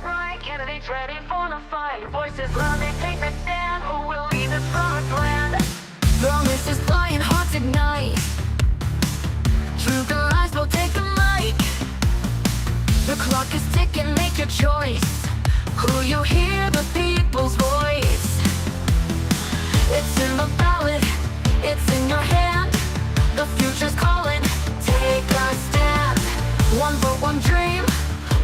right, candidates ready for the fight. Voices loud, they take the stand. Who will lead the promised land? Promises flying, hearts ignite. Truth and lies will take the mic. The clock is ticking, make your choice. Who you hear, the people's voice. It's in the ballot, it's in your hand. The future's calling, take a stand. One vote, one dream,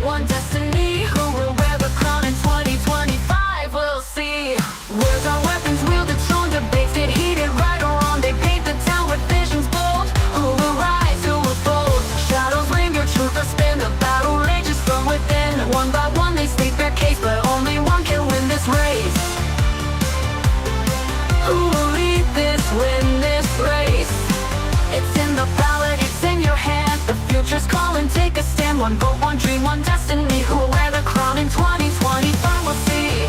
one destiny. Who will wear the crown in 2025? We'll see. Words are weapons wielded, strong debates get heated. Right or wrong, they paint the town with visions bold. Who will rise, who will fold? Shadows linger, truth will spin. The battle rages from within. One by one they state their case, but only one can win this race. Who will lead this, win this race? It's in the ballot, it's in your hand. The future's calling, take a stand. One vote, one dream, one destiny. Who will wear the crown in 2025? We'll see.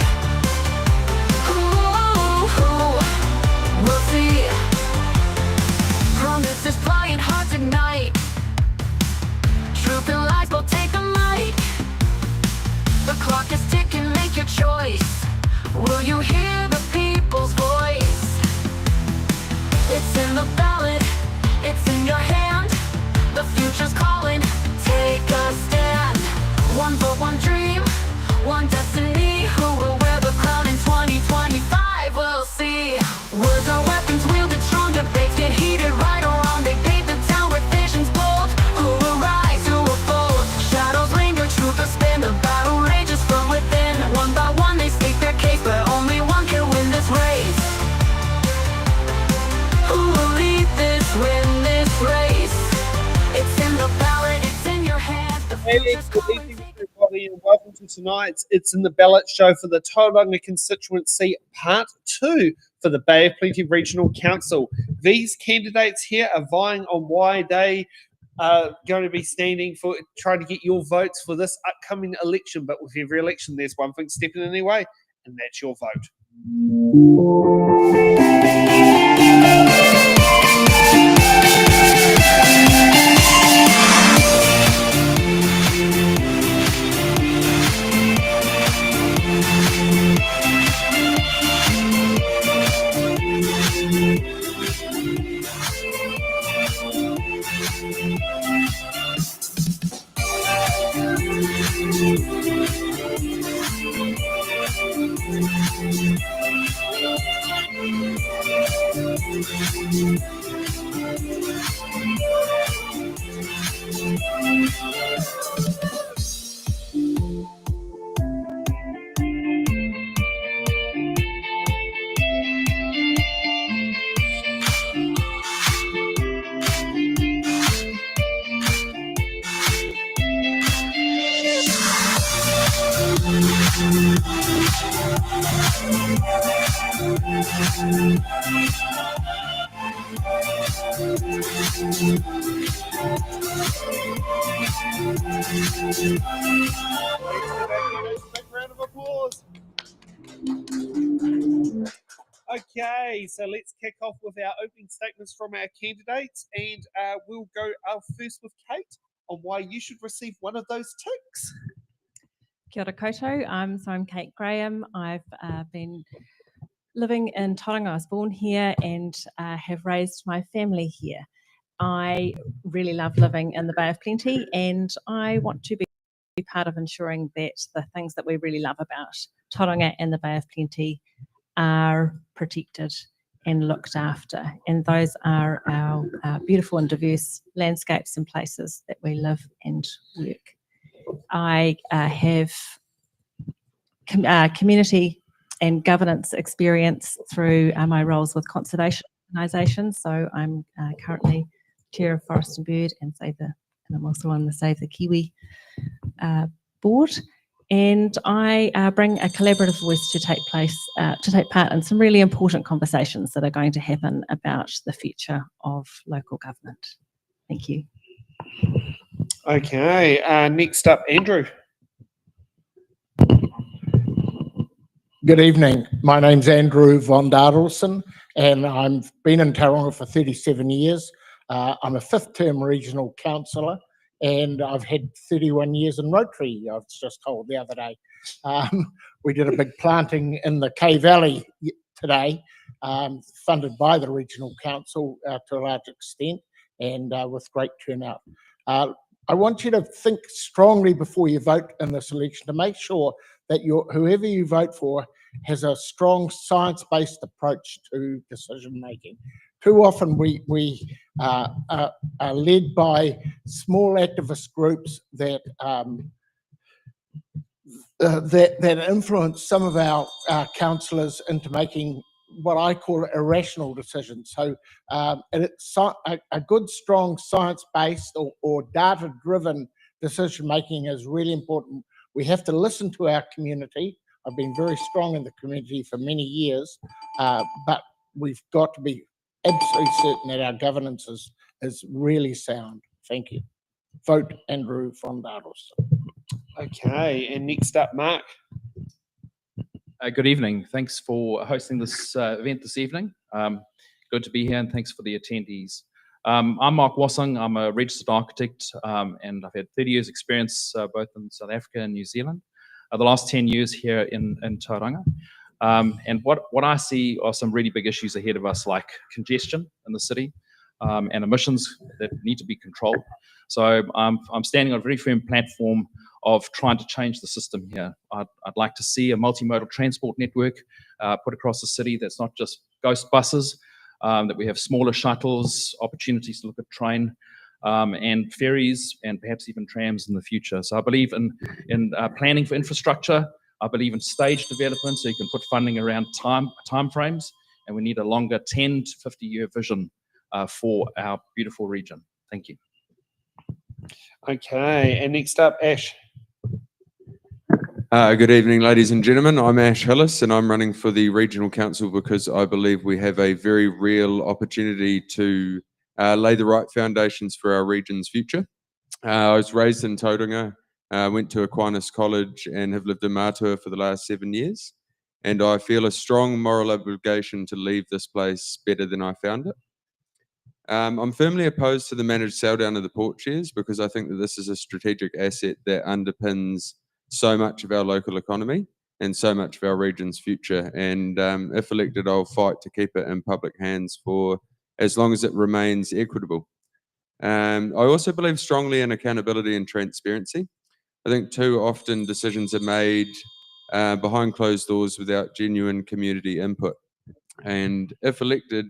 We'll see. Promises flying, hearts ignite. Truth and lies will take a mic. The clock is ticking, make your choice. Will you hear the people's voice? It's in the ballot, it's in your hand. The future's calling, take a stand. One vote, one dream, one destiny. Who will wear the crown in 2025? We'll see. Words are weapons wielded, strong debates get heated. Right or wrong, they paint the town with visions bold. Who will rise, who will fold? Shadows linger, truth will spin. The battle rages from within. One by one they state their case, but only one can win this race. Who will lead this, win this race? It's in the ballot, it's in your hand. The future's Good calling, evening, everybody, and welcome to tonight's It's in the Ballot show for the Tauranga Constituency Part 2 for the Bay of Plenty Regional Council. These candidates here are vying on why they are going to be standing for trying to get your votes for this upcoming election. But with every election, there's one thing stepping in their way, and that's your vote. Big round of applause. Okay, so let's kick off with our opening statements from our candidates, and we'll go first with Kate on why you should receive one of those ticks. Kia ora koutou. I'm Kate Graham. I've been living in Tauranga. I was born here and have raised my family here. I really love living in the Bay of Plenty, and I want to be part of ensuring that the things that we really love about Tauranga and the Bay of Plenty are protected and looked after. And those are our beautiful and diverse landscapes and places that we live and work. I have community and governance experience through my roles with conservation organisations. So I'm currently chair of Forest and Bird, and I'm also on the Save the Kiwi board. And I bring a collaborative voice to take part in some really important conversations that are going to happen about the future of local government. Thank you. Okay, next up, Andrew. Good evening. My name's Andrew von Dardelson, and I've been in Tauranga for 37 years. I'm a fifth-term regional councillor, and I've had 31 years in Rotary, I was just told the other day. We did a big planting in the K Valley today, funded by the Regional Council to a large extent, and with great turnout. I want you to think strongly before you vote in this election to make sure that whoever you vote for has a strong science-based approach to decision making. Too often we are led by small activist groups that that influence some of our councillors into making what I call irrational decisions. So a good, strong, science-based or data-driven decision-making is really important. We have to listen to our community. I've been very strong in the community for many years, but we've got to be absolutely certain that our governance is really sound. Thank you. Vote Andrew von Dadelson. Okay, and next up, Mark. Good evening. Thanks for hosting this event this evening. Good to be here, and thanks for the attendees. I'm Mark WASSUNG. I'm a registered architect, and I've had 30 years experience both in South Africa and New Zealand. The last 10 years here in Tauranga. And what I see are some really big issues ahead of us, like congestion in the city and emissions that need to be controlled. So I'm standing on a very firm platform of trying to change the system here. I'd like to see a multimodal transport network put across the city that's not just ghost buses, that we have smaller shuttles, opportunities to look at train and ferries, and perhaps even trams in the future. So I believe in planning for infrastructure. I believe in stage development, so you can put funding around time frames, and we need a longer 10 to 50-year vision for our beautiful region. Thank you. Okay, and next up, Ash. Good evening, ladies and gentlemen. I'm Ash Hillis, and I'm running for the Regional Council because I believe we have a very real opportunity to lay the right foundations for our region's future. I was raised in Tauranga, went to Aquinas College, and have lived in Matua for the last 7 years. And I feel a strong moral obligation to leave this place better than I found it. I'm firmly opposed to the managed sell down of the port shares because I think that this is a strategic asset that underpins so much of our local economy and so much of our region's future. And if elected, I'll fight to keep it in public hands for as long as it remains equitable. I also believe strongly in accountability and transparency. I think too often decisions are made behind closed doors without genuine community input. And if elected,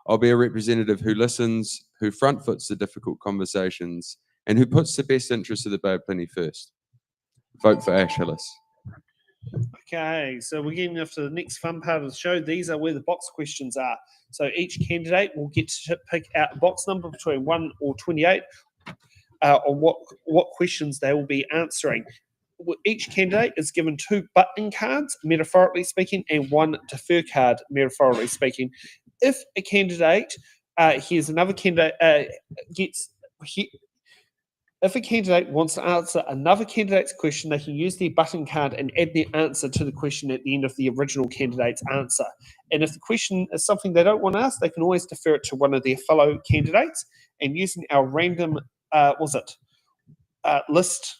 I'll be a representative who listens, who front foots the difficult conversations, and who puts the best interests of the Bay of Plenty first. Vote for Ash Hillis. Okay, so we're getting off to the next fun part of the show. These are where the box questions are. So each candidate will get to pick out a box number between 1 or 28 on what questions they will be answering. Each candidate is given 2 button cards, metaphorically speaking, and 1 defer card, metaphorically speaking. If a candidate here's another candidate if a candidate wants to answer another candidate's question, they can use their button card and add their answer to the question at the end of the original candidate's answer. And if the question is something they don't want to ask, they can always defer it to one of their fellow candidates. And using our random, list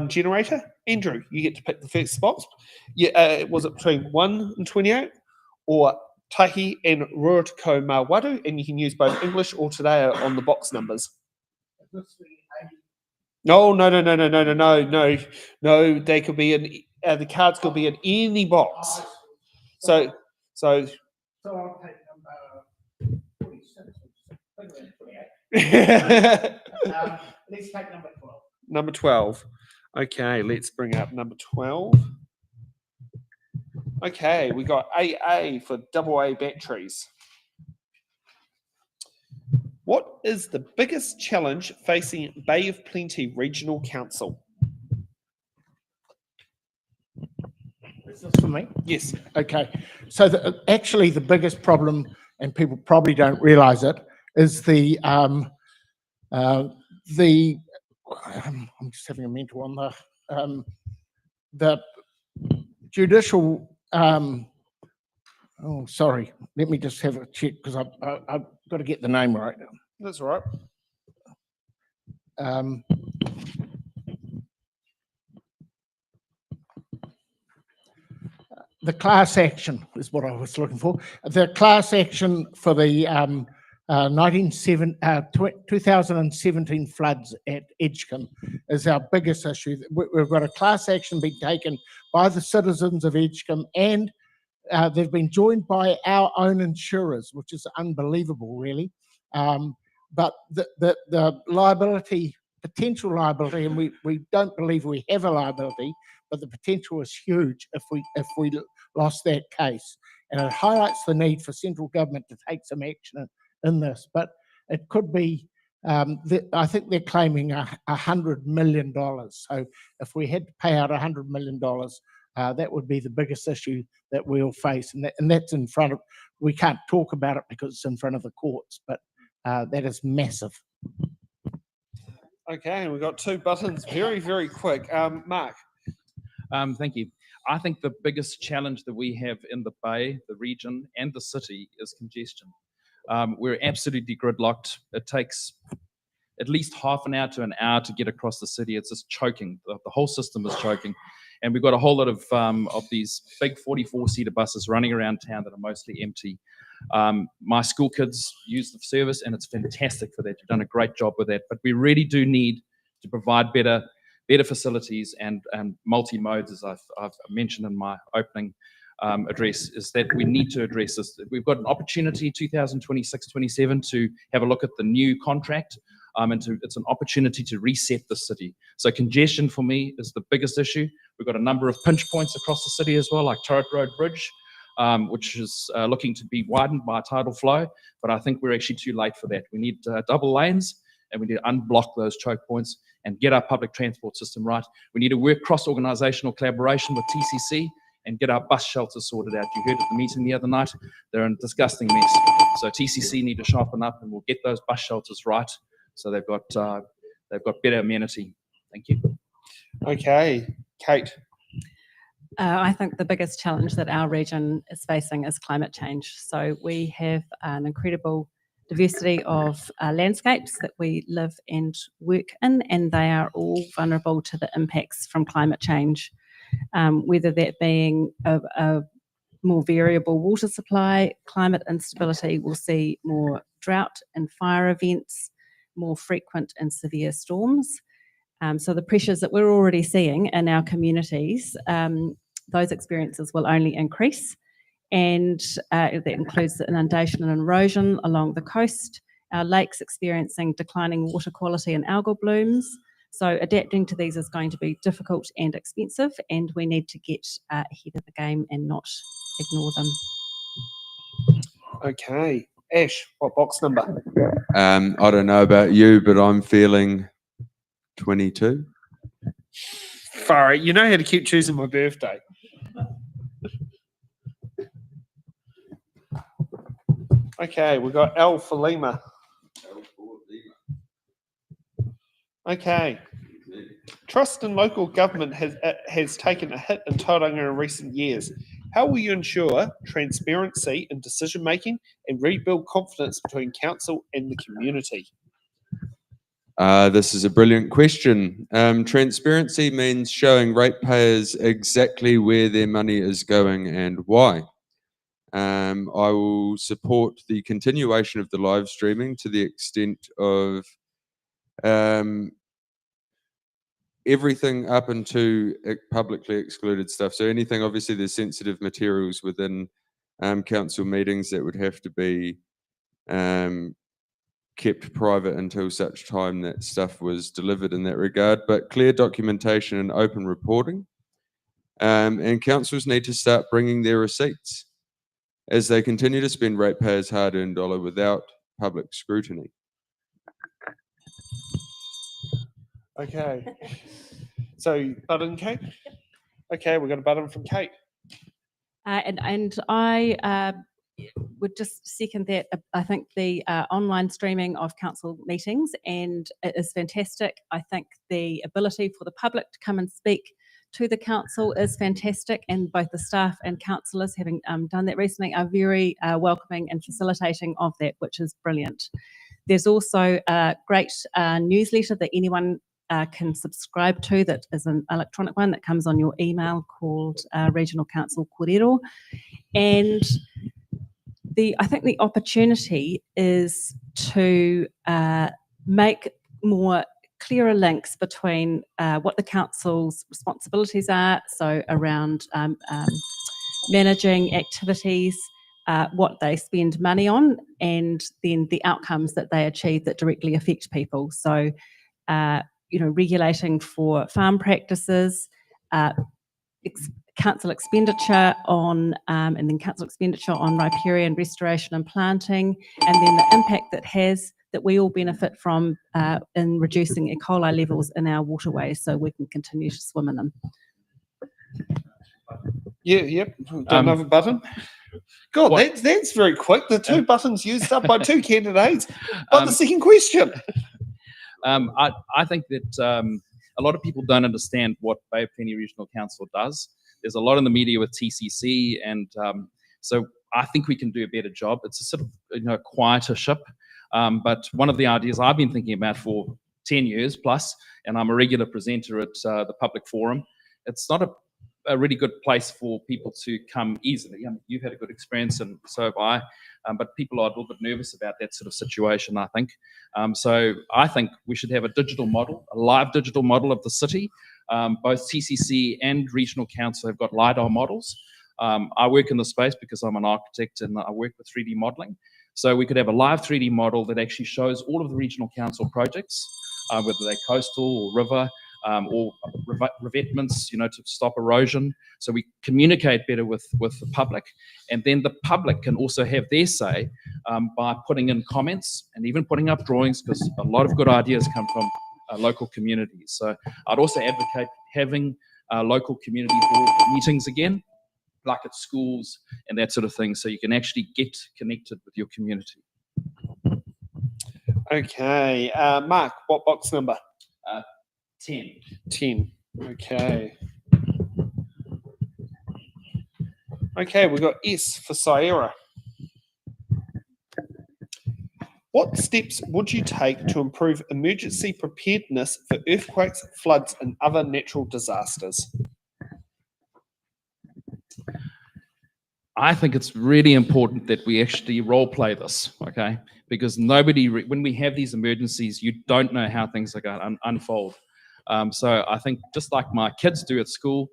generator, Andrew, you get to pick the first spots. Was it between 1 and 28 or Tahi and Ruatako Mawaru? And you can use both English or Te Reo on the box numbers. No. They could be in the cards could be in any box. So I'll take number 46. Let's take number 12. Number 12. Okay, let's bring up number 12. Okay, we got AA for AA batteries. What is the biggest challenge facing Bay of Plenty Regional Council? Is this for me? Yes. Okay. So actually the biggest problem, and people probably don't realise it, is I'm just having a mental on the judicial. Oh, sorry. Let me just have a check because I've got to get the name right. That's all right. the class action is what I was looking for. The class action for the 2017 floods at Edgecombe is our biggest issue. We've got a class action being taken by the citizens of Edgecombe, and they've been joined by our own insurers, which is unbelievable, really. But the liability, potential liability, and we don't believe we have a liability, but the potential is huge if we lost that case. And it highlights the need for central government to take some action in this. But it could be, I think they're claiming $100 million. So if we had to pay out $100 million, that would be the biggest issue that we'll face. And that's in front of, we can't talk about it because it's in front of the courts, but that is massive. Okay, we've got two buttons very, very quick. Mark. Thank you. I think the biggest challenge that we have in the Bay, the region, and the city is congestion. We're absolutely gridlocked. It takes at least half an hour to an hour to get across the city. It's just choking. The whole system is choking. And we've got a whole lot of these big 44-seater buses running around town that are mostly empty. My school kids use the service, and it's fantastic for that. You've done a great job with that. But we really do need to provide better facilities and multi-modes, as I've mentioned in my opening address, is that we need to address this. We've got an opportunity 2026-27 to have a look at the new contract, and it's an opportunity to reset the city. So congestion for me is the biggest issue. We've got a number of pinch points across the city as well, like Turret Road Bridge, which is looking to be widened by tidal flow, but I think we're actually too late for that. We need double lanes, and we need to unblock those choke points and get our public transport system right. We need to work cross-organisational collaboration with TCC and get our bus shelters sorted out. You heard at the meeting the other night, they're in a disgusting mess. So TCC need to sharpen up, and we'll get those bus shelters right so they've got better amenity. Thank you. Okay, Kate. I think the biggest challenge that our region is facing is climate change. So we have an incredible diversity of landscapes that we live and work in, and they are all vulnerable to the impacts from climate change, whether that being a more variable water supply, climate instability. We'll see more drought and fire events, more frequent and severe storms. So the pressures that we're already seeing in our communities, those experiences will only increase. And that includes the inundation and erosion along the coast, our lakes experiencing declining water quality and algal blooms. So adapting to these is going to be difficult and expensive, and we need to get ahead of the game and not ignore them. Okay, Ash, what box number? I don't know about you, but I'm feeling 22. Sorry, you know how to keep choosing my birthday. Okay, we've got L for Lima. Okay. Trust in local government has taken a hit in Tauranga in recent years. How will you ensure transparency in decision making and rebuild confidence between council and the community? This is a brilliant question. Transparency means showing ratepayers exactly where their money is going and why. I will support the continuation of the live streaming to the extent of everything up into publicly excluded stuff. So anything, obviously there's sensitive materials within council meetings that would have to be kept private until such time that stuff was delivered in that regard, but clear documentation and open reporting. And councils need to start bringing their receipts as they continue to spend ratepayers' hard-earned dollar without public scrutiny. Okay. So, button, Kate? Okay, we've got a button from Kate. And I would just second that. I think the online streaming of council meetings and it is fantastic. I think the ability for the public to come and speak to the council is fantastic, and both the staff and councillors, having done that recently, are very welcoming and facilitating of that, which is brilliant. There's also a great newsletter that anyone can subscribe to, that is an electronic one that comes on your email, called Regional Council Kōrero. And I think the opportunity is to make more clearer links between what the council's responsibilities are, so around managing activities, what they spend money on, and then the outcomes that they achieve that directly affect people. So, regulating for farm practices, council expenditure on, and then council expenditure on riparian restoration and planting, and then the impact that we all benefit from in reducing E. coli levels in our waterways, so we can continue to swim in them. Yeah, yep. Another button. God, that's very quick. The 2 buttons used up by 2 candidates. But the second question. I think that a lot of people don't understand what Bay of Plenty Regional Council does. There's a lot in the media with TCC, and so I think we can do a better job. It's a sort of quieter ship, but one of the ideas I've been thinking about for 10 years plus, and I'm a regular presenter at the public forum. It's not a really good place for people to come easily. I mean, you've had a good experience, and so have I. But people are a little bit nervous about that sort of situation, I think. So I think we should have a digital model, a live digital model of the city. Both TCC and Regional Council have got LiDAR models. I work in the space because I'm an architect and I work with 3D modeling. So we could have a live 3D model that actually shows all of the Regional Council projects, whether they're coastal or river, or revetments, to stop erosion. So we communicate better with the public. And then the public can also have their say by putting in comments and even putting up drawings, because a lot of good ideas come from local communities. So I'd also advocate having local community board meetings again, like at schools and that sort of thing, so you can actually get connected with your community. Okay. Mark, what box number? 10. 10. Okay. Okay, we've got S for Sierra. What steps would you take to improve emergency preparedness for earthquakes, floods, and other natural disasters? I think it's really important that we actually role play this, okay? Because when we have these emergencies, you don't know how things are going to unfold. So I think just like my kids do at school,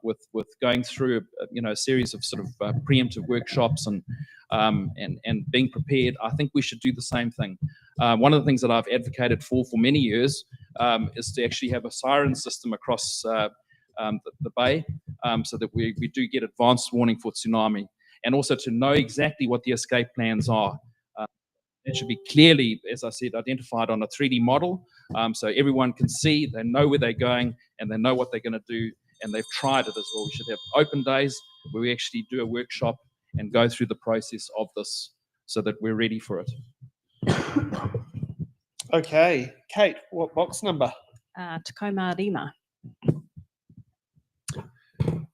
with going through a series of sort of preemptive workshops and being prepared, I think we should do the same thing. One of the things that I've advocated for many years is to actually have a siren system across the bay, so that we do get advanced warning for tsunami, and also to know exactly what the escape plans are. It should be clearly, as I said, identified on a 3D model, so everyone can see, they know where they're going, and they know what they're going to do, and they've tried it as well. We should have open days where we actually do a workshop and go through the process of this so that we're ready for it. Okay. Kate, what box number? Tacoma Rima.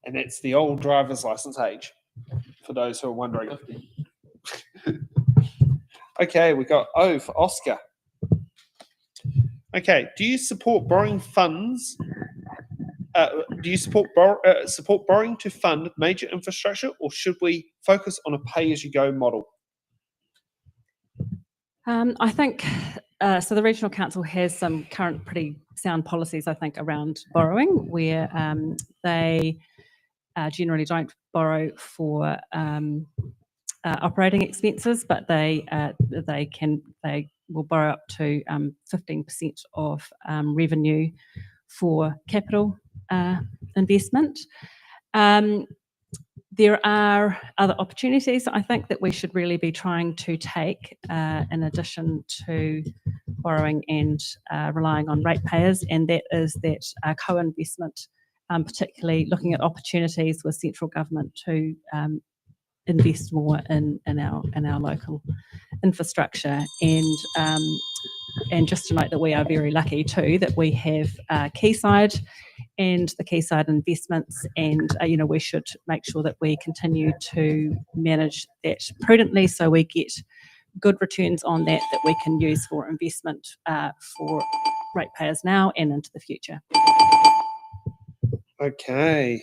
And that's the old driver's license age, for those who are wondering. Okay, we got O for Oscar. Okay, do you support borrowing funds? Do you support borrowing to fund major infrastructure, or should we focus on a pay-as-you-go model? I think so. The Regional Council has some current pretty sound policies, I think, around borrowing, where they generally don't borrow for operating expenses, but they will borrow up to 15% of revenue for capital investment. There are other opportunities, I think, that we should really be trying to take in addition to borrowing and relying on ratepayers, and that is that co-investment, particularly looking at opportunities with central government to invest more in our local infrastructure, and just to note that we are very lucky too that we have Quayside and the Quayside investments, and we should make sure that we continue to manage that prudently so we get good returns on that we can use for investment for ratepayers now and into the future. Okay.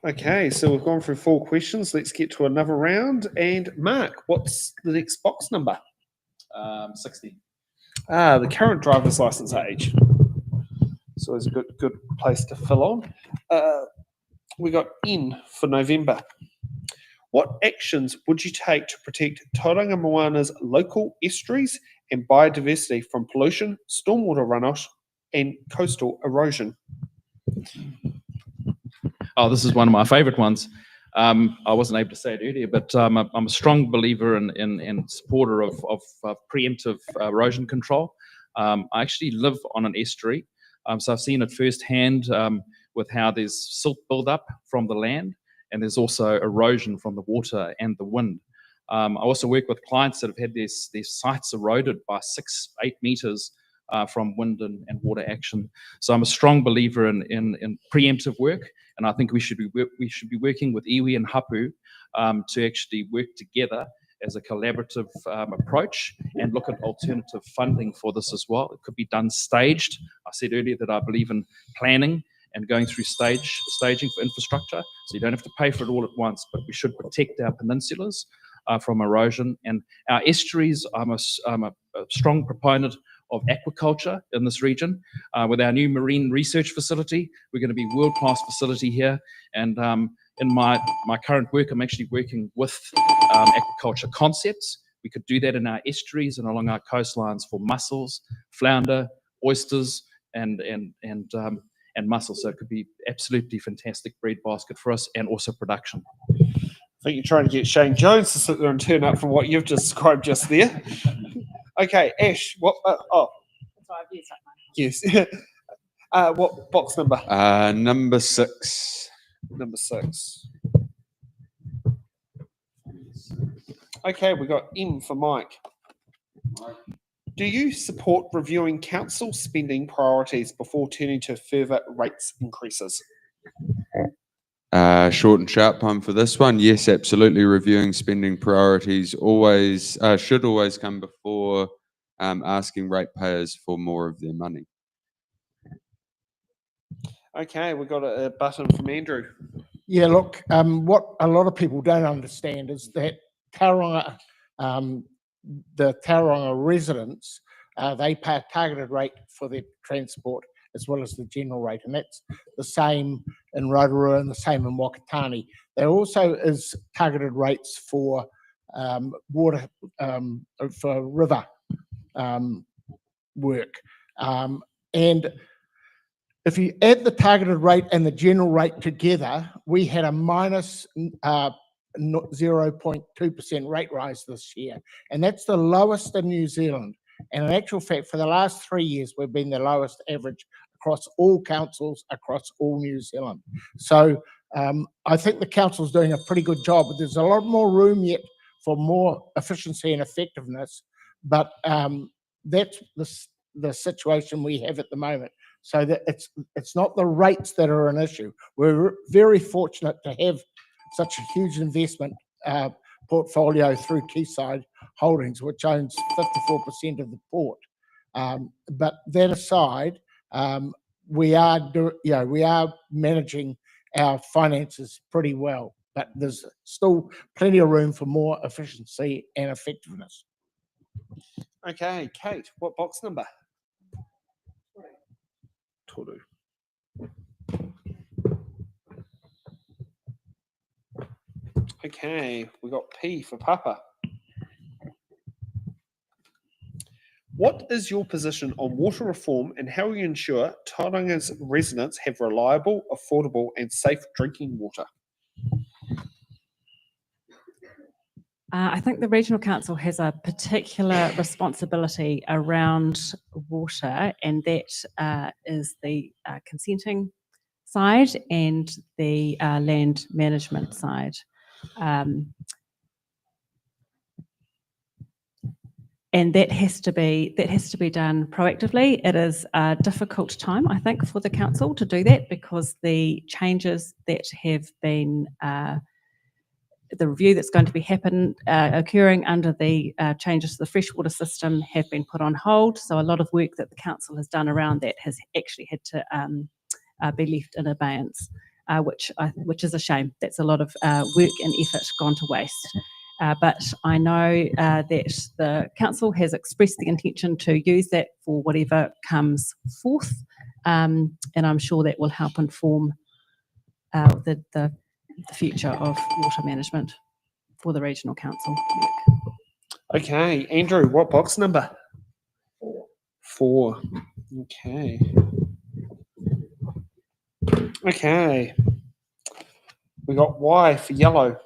Okay, so we've gone through 4 questions. Let's get to another round. And Mark, what's the next box number? 60. The current driver's license age. So it's a good place to fill on. We got N for November. What actions would you take to protect Tauranga Moana's local estuaries and biodiversity from pollution, stormwater runoff, and coastal erosion? Oh, this is one of my favourite ones. I wasn't able to say it earlier, but I'm a strong believer and supporter of preemptive erosion control. I actually live on an estuary, so I've seen it firsthand with how there's silt build-up from the land, and there's also erosion from the water and the wind. I also work with clients that have had their sites eroded by 6-8 meters from wind and water action. So I'm a strong believer in preemptive work, and I think we should be working with iwi and hapu to actually work together as a collaborative approach and look at alternative funding for this as well. It could be done staged. I said earlier that I believe in planning and going through staging for infrastructure, so you don't have to pay for it all at once, but we should protect our peninsulas from erosion. And our estuaries, I'm a strong proponent of aquaculture in this region. With our new marine research facility, we're going to be world-class facility here. And in my current work, I'm actually working with aquaculture concepts. We could do that in our estuaries and along our coastlines for mussels, flounder, oysters, and mussels. So it could be absolutely fantastic breed basket for us, and also production. I think you're trying to get Shane Jones to sit there and turn up from what you've described just there. Okay, Ash, what? Yes. What box number? Number 6. Number 6. Okay, we got M for Mike. Do you support reviewing council spending priorities before turning to further rates increases? Short and sharp time for this one. Yes, absolutely. Reviewing spending priorities should always come before asking ratepayers for more of their money. Okay, we've got a button from Andrew. Yeah, look, what a lot of people don't understand is that Tauranga, the Tauranga residents, they pay a targeted rate for their transport as well as the general rate, and that's the same in Rotorua and the same in Wakatani. There also is targeted rates for water, for river work. And if you add the targeted rate and the general rate together, we had a minus 0.2% rate rise this year, and that's the lowest in New Zealand. And in actual fact, for the last 3 years, we've been the lowest average across all councils across all New Zealand. So I think the council's doing a pretty good job, but there's a lot more room yet for more efficiency and effectiveness. But that's the situation we have at the moment. So that it's not the rates that are an issue. We're very fortunate to have such a huge investment portfolio through Quayside Holdings, which owns 54% of the port. But that aside, we are managing our finances pretty well, but there's still plenty of room for more efficiency and effectiveness. Okay, Kate, what box number? Toru. Okay, we got P for Papa. What is your position on water reform, and how will you ensure Tauranga's residents have reliable, affordable and safe drinking water? I think the Regional Council has a particular responsibility around water, and that is the consenting side and the land management side. And that has to be done proactively. It is a difficult time, I think, for the council to do that, because the changes that have been the review that's going to be occurring under the changes to the freshwater system have been put on hold. So a lot of work that the council has done around that has actually had to be left in abeyance, which is a shame. That's a lot of work and effort gone to waste. But I know that the council has expressed the intention to use that for whatever comes forth, and I'm sure that will help inform the future of water management for the regional council. Okay, Andrew, what box number? 4. Okay. Okay. We got Y for yellow.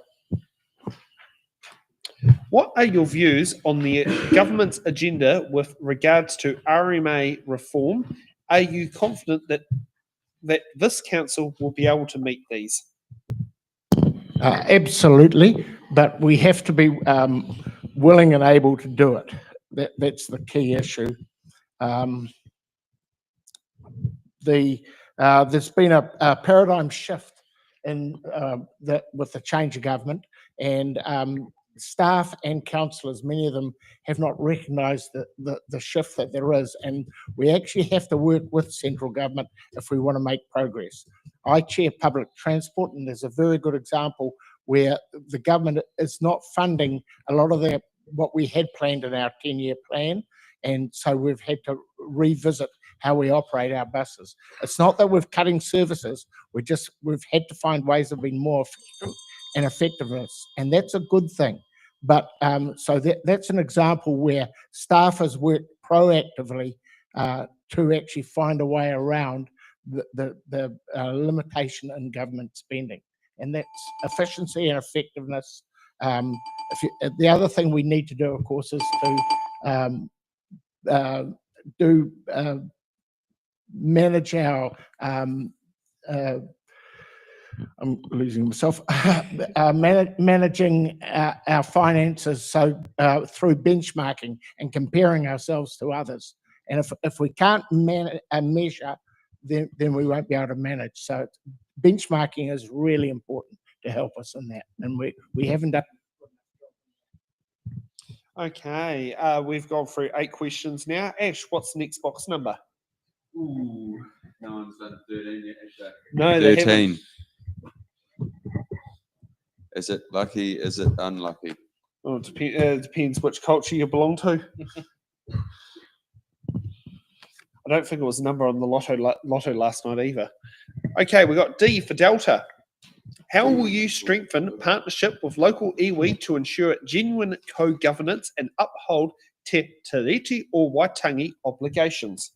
What are your views on the government's agenda with regards to RMA reform? Are you confident that this council will be able to meet these? Absolutely, but we have to be willing and able to do it. That's the key issue. There's been a paradigm shift with the change of government, and staff and councillors, many of them have not recognised the shift that there is, and we actually have to work with central government if we want to make progress. I chair public transport, and there's a very good example where the government is not funding a lot of what we had planned in our 10-year plan, and so we've had to revisit how we operate our buses. It's not that we're cutting services, we've had to find ways of being more efficient and effectiveness, and that's a good thing. But so that's an example where staff has worked proactively to actually find a way around the limitation in government spending, and that's efficiency and effectiveness. The other thing we need to do, of course, is to manage our I'm losing myself. Managing our finances, so through benchmarking and comparing ourselves to others. And if we can't measure, then we won't be able to manage. So benchmarking is really important to help us in that, and we haven't done. Okay, we've gone through 8 questions now. Ash, what's the next box number? Ooh, no one's done 13 yet, is that? No, they 13. haven't. Is it lucky? Is it unlucky? Well, it depends which culture you belong to. I don't think it was a number on the lotto last night either. Okay, we got D for Delta. How will you strengthen partnership with local iwi to ensure genuine co-governance and uphold te tiriti or waitangi obligations?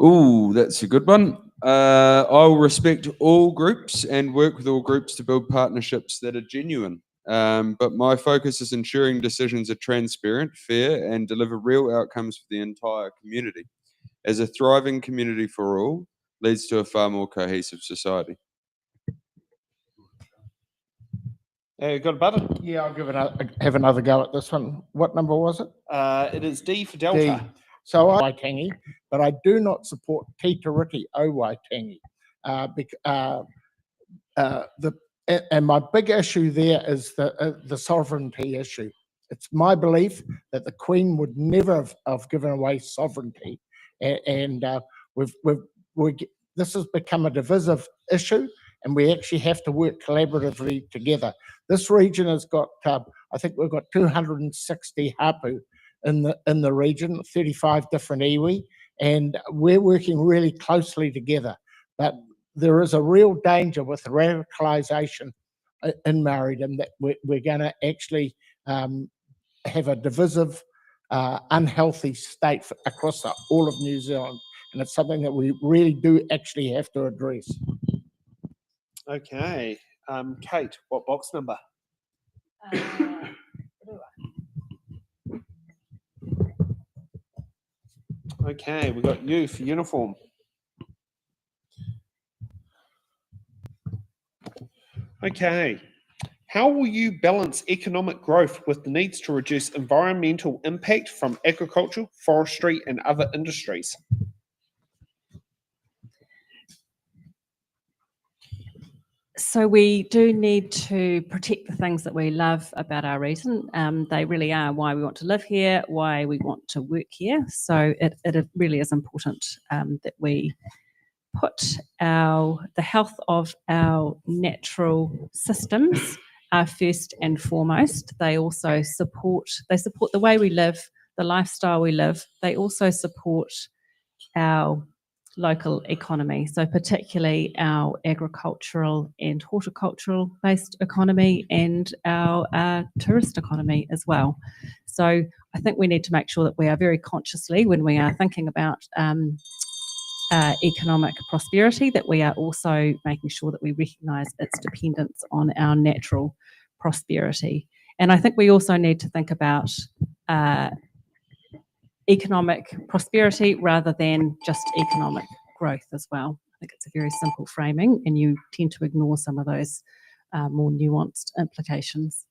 Ooh, that's a good one. I'll respect all groups and work with all groups to build partnerships that are genuine. But my focus is ensuring decisions are transparent, fair, and deliver real outcomes for the entire community. As a thriving community for all leads to a far more cohesive society. Got a button? Yeah, I'll have another go at this one. What number was it? It is D for Delta. D. So Waitangi, but I do not support Te Tiriti o Waitangi. And my big issue there is the sovereignty issue. It's my belief that the Queen would never have given away sovereignty, and this has become a divisive issue, and we actually have to work collaboratively together. This region has got, I think we've got 260 hapu in the region, 35 different iwi, and we're working really closely together. But there is a real danger with radicalisation in Māoridom that we're going to actually have a divisive, unhealthy state across all of New Zealand, and it's something that we really do actually have to address. Okay, Kate, what box number? Okay, we got you for uniform. Okay, how will you balance economic growth with the needs to reduce environmental impact from agriculture, forestry, and other industries? So we do need to protect the things that we love about our region. They really are why we want to live here, why we want to work here. So it really is important that we put the health of our natural systems first and foremost. They also support the way we live, the lifestyle we live. They also support our local economy, so particularly our agricultural and horticultural based economy and our tourist economy as well. So I think we need to make sure that we are very consciously, when we are thinking about economic prosperity, that we are also making sure that we recognise its dependence on our natural prosperity. And I think we also need to think about economic prosperity rather than just economic growth as well. I think it's a very simple framing, and you tend to ignore some of those more nuanced implications.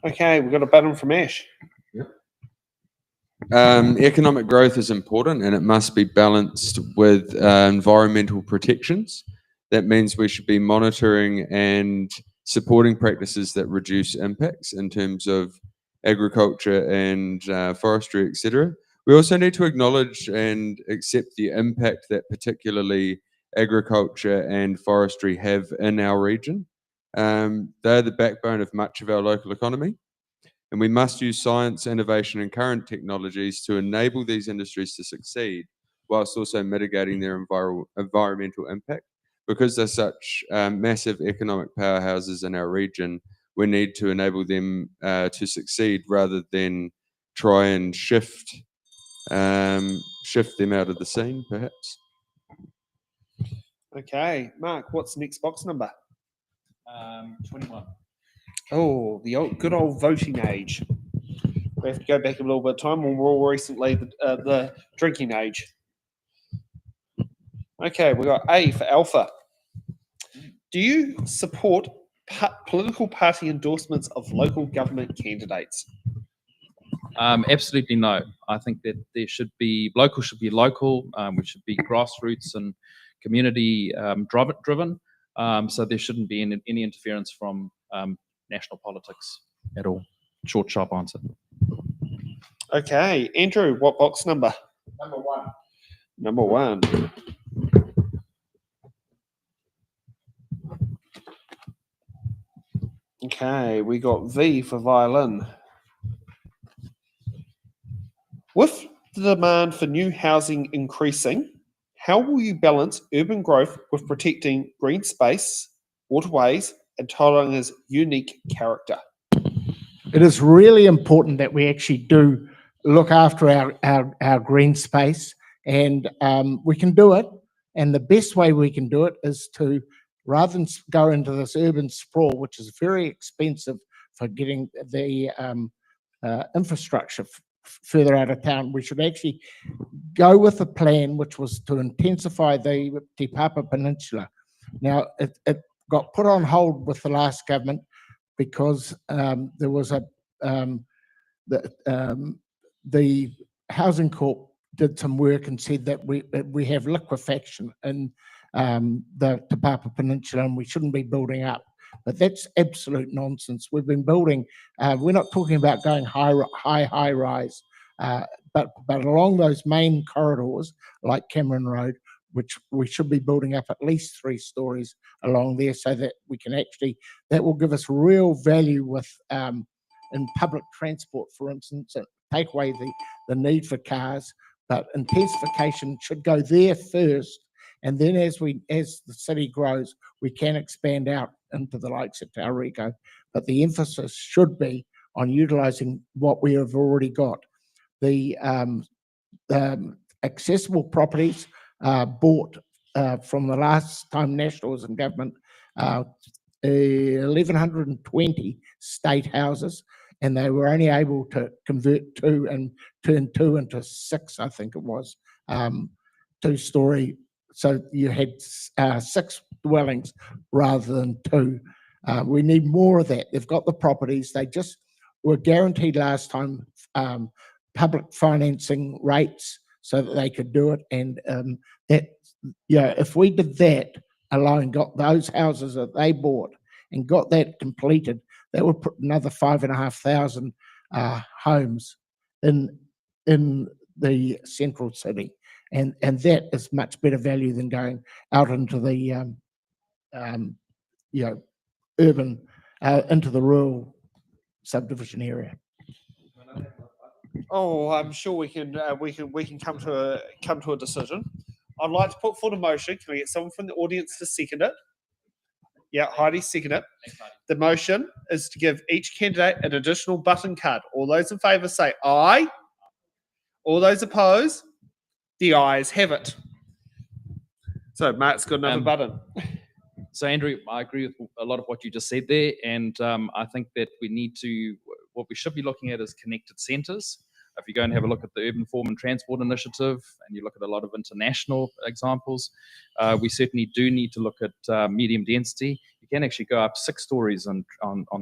Okay, we've got a button from Ash. Economic growth is important, and it must be balanced with environmental protections. That means we should be monitoring and supporting practices that reduce impacts in terms of agriculture and forestry, etc. We also need to acknowledge and accept the impact that particularly agriculture and forestry have in our region. They're the backbone of much of our local economy, and we must use science, innovation, and current technologies to enable these industries to succeed, whilst also mitigating their environmental impact. Because they're such massive economic powerhouses in our region, we need to enable them to succeed rather than try and shift them out of the scene, perhaps. Okay, Mark, what's the next box number? 21. Oh, the good old voting age. We have to go back a little bit of time, when more recently the drinking age. Okay, we got A for Alpha. Do you support political party endorsements of local government candidates? Absolutely no. I think that there should be local. We should be grassroots and community driven. So there shouldn't be any interference from national politics at all. Short, sharp answer. Okay, Andrew, what box number? Number 1. Number 1. Okay, we got V for violin. With the demand for new housing increasing, how will you balance urban growth with protecting green space, waterways, and Tauranga's unique character? It is really important that we actually do look after our green space, and we can do it. And the best way we can do it is to, rather than go into this urban sprawl, which is very expensive for getting the infrastructure further out of town, we should actually go with a plan which was to intensify the Te Papa Peninsula. Now, it got put on hold with the last government because there was the Housing Corp did some work and said that we have liquefaction in the Te Papa Peninsula and we shouldn't be building up. But that's absolute nonsense. We've been building. We're not talking about going high rise, but along those main corridors like Cameron Road, which we should be building up at least 3 stories along there, so that we can actually, that will give us real value with in public transport, for instance, and take away the need for cars. But intensification should go there first, and then as the city grows, we can expand out into the likes of Tauranga. But the emphasis should be on utilising what we have already got. The accessible properties bought from the last time National was in government, 1,120 state houses, and they were only able to convert 2 and turn 2 into 6, I think it was, 2-story. So you had 6 dwellings rather than 2. We need more of that. They've got the properties. They just were guaranteed last time public financing rates so that they could do it. And that, if we did that, alone got those houses that they bought and got that completed, that would put another 5,500 homes in the central city, and that is much better value than going out into the urban into the rural subdivision area. Oh, I'm sure we can come to a decision. I'd like to put forward a motion. Can we get someone from the audience to second it? Yeah, Heidi, second it. The motion is to give each candidate an additional button card. All those in favour say aye. All those opposed, the ayes have it. So Mark's got another button. So Andrew, I agree with a lot of what you just said there, and I think that what we should be looking at is connected centres. If you go and have a look at the Urban Form and Transport Initiative, and you look at a lot of international examples, we certainly do need to look at medium density. You can actually go up 6 stories on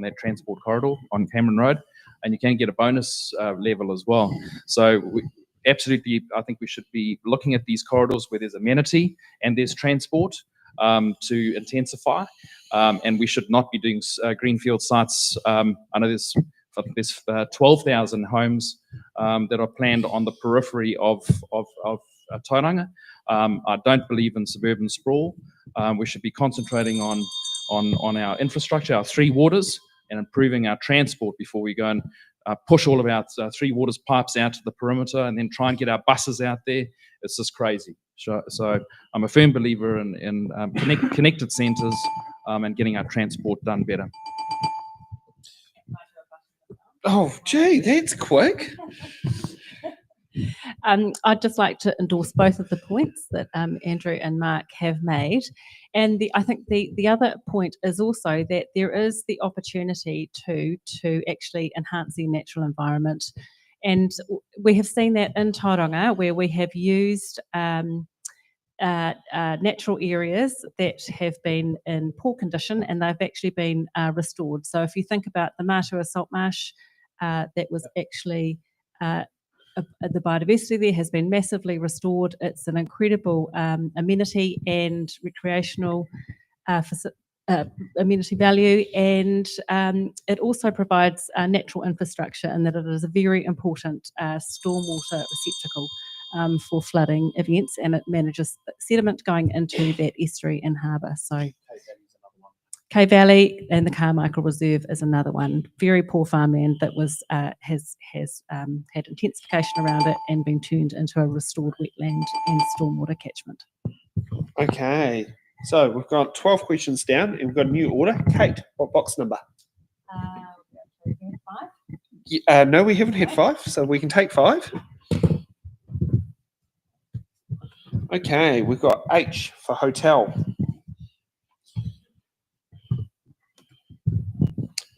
that transport corridor on Cameron Road, and you can get a bonus level as well. So absolutely, I think we should be looking at these corridors where there's amenity and there's transport to intensify, and we should not be doing greenfield sites. I know there's 12,000 homes that are planned on the periphery of Tauranga. I don't believe in suburban sprawl. We should be concentrating on our infrastructure, our 3 waters, and improving our transport before we go and push all of our 3 waters pipes out to the perimeter and then try and get our buses out there. It's just crazy. So I'm a firm believer in connected centres and getting our transport done better. Oh, gee, that's quick. I'd just like to endorse both of the points that Andrew and Mark have made. And I think the other point is also that there is the opportunity to actually enhance the natural environment. And we have seen that in Tauranga, where we have used natural areas that have been in poor condition and they've actually been restored. So if you think about the Matua salt marsh, that was actually the biodiversity there has been massively restored. It's an incredible amenity and recreational amenity value, and it also provides natural infrastructure in that it is a very important stormwater receptacle for flooding events, and it manages sediment going into that estuary and harbour. So K Valley and the Carmichael Reserve is another one. Very poor farmland that was has had intensification around it and been turned into a restored wetland and stormwater catchment. Okay, so we've got 12 questions down and we've got a new order. Kate, what box number? 5. No, we haven't had 5, so we can take 5. Okay, we've got H for hotel.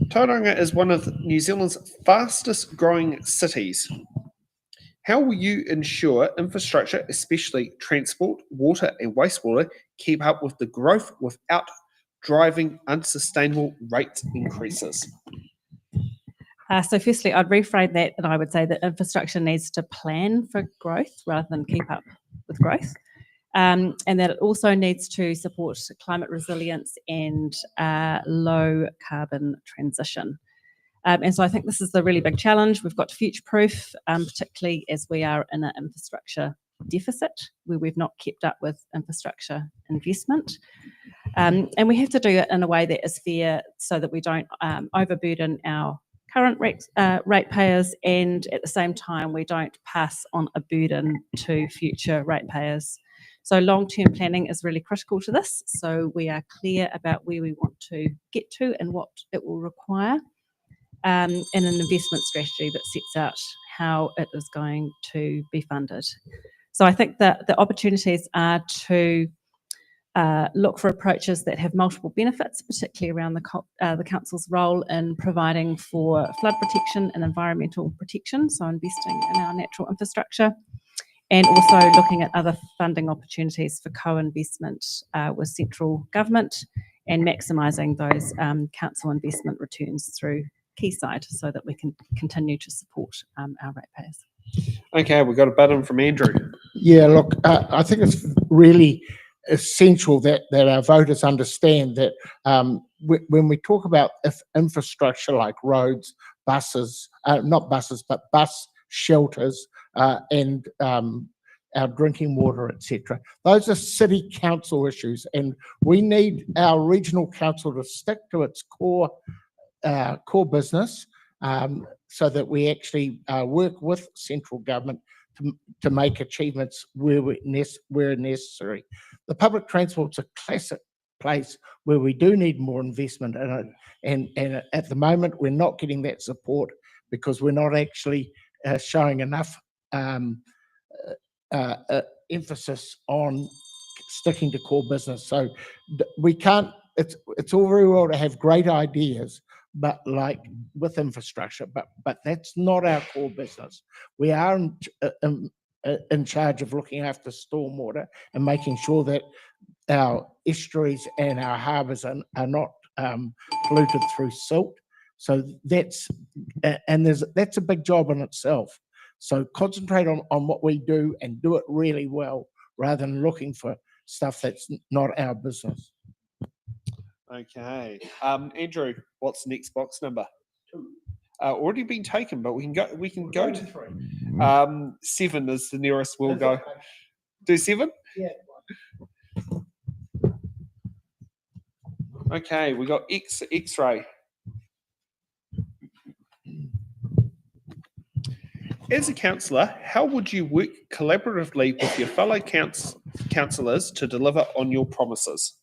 Tauranga is one of New Zealand's fastest growing cities. How will you ensure infrastructure, especially transport, water and wastewater, keep up with the growth without driving unsustainable rate increases? So firstly, I'd reframe that and I would say that infrastructure needs to plan for growth rather than keep up with growth. And that it also needs to support climate resilience and low carbon transition. And so I think this is the really big challenge. We've got to future-proof, particularly as we are in an infrastructure deficit where we've not kept up with infrastructure investment. And we have to do it in a way that is fair so that we don't overburden our current ratepayers, and at the same time we don't pass on a burden to future ratepayers. So long-term planning is really critical to this. So we are clear about where we want to get to and what it will require, and an investment strategy that sets out how it is going to be funded. So I think that the opportunities are to look for approaches that have multiple benefits, particularly around the council's role in providing for flood protection and environmental protection, so investing in our natural infrastructure, and also looking at other funding opportunities for co-investment with central government and maximising those council investment returns through Quayside so that we can continue to support our ratepayers. Okay, we've got a button from Andrew. Yeah, look, I think it's really essential that our voters understand that when we talk about infrastructure like roads, buses, not buses, but bus shelters and our drinking water, etc. Those are city council issues, and we need our regional council to stick to its core business so that we actually work with central government to make achievements where necessary. The public transport's a classic place where we do need more investment in it, and at the moment we're not getting that support because we're not actually showing enough emphasis on sticking to core business. So we can't. It's all very well to have great ideas, but like with infrastructure, but that's not our core business. We are in charge of looking after stormwater and making sure that our estuaries and our harbours are not polluted through silt. So that's a big job in itself. So concentrate on what we do and do it really well, rather than looking for stuff that's not our business. Okay, Andrew, what's the next box number? Already been taken, but we can go to 3. 7 is the nearest we'll go. Do 7? Yeah. Okay, we got X-ray. As a councillor, how would you work collaboratively with your fellow councillors to deliver on your promises?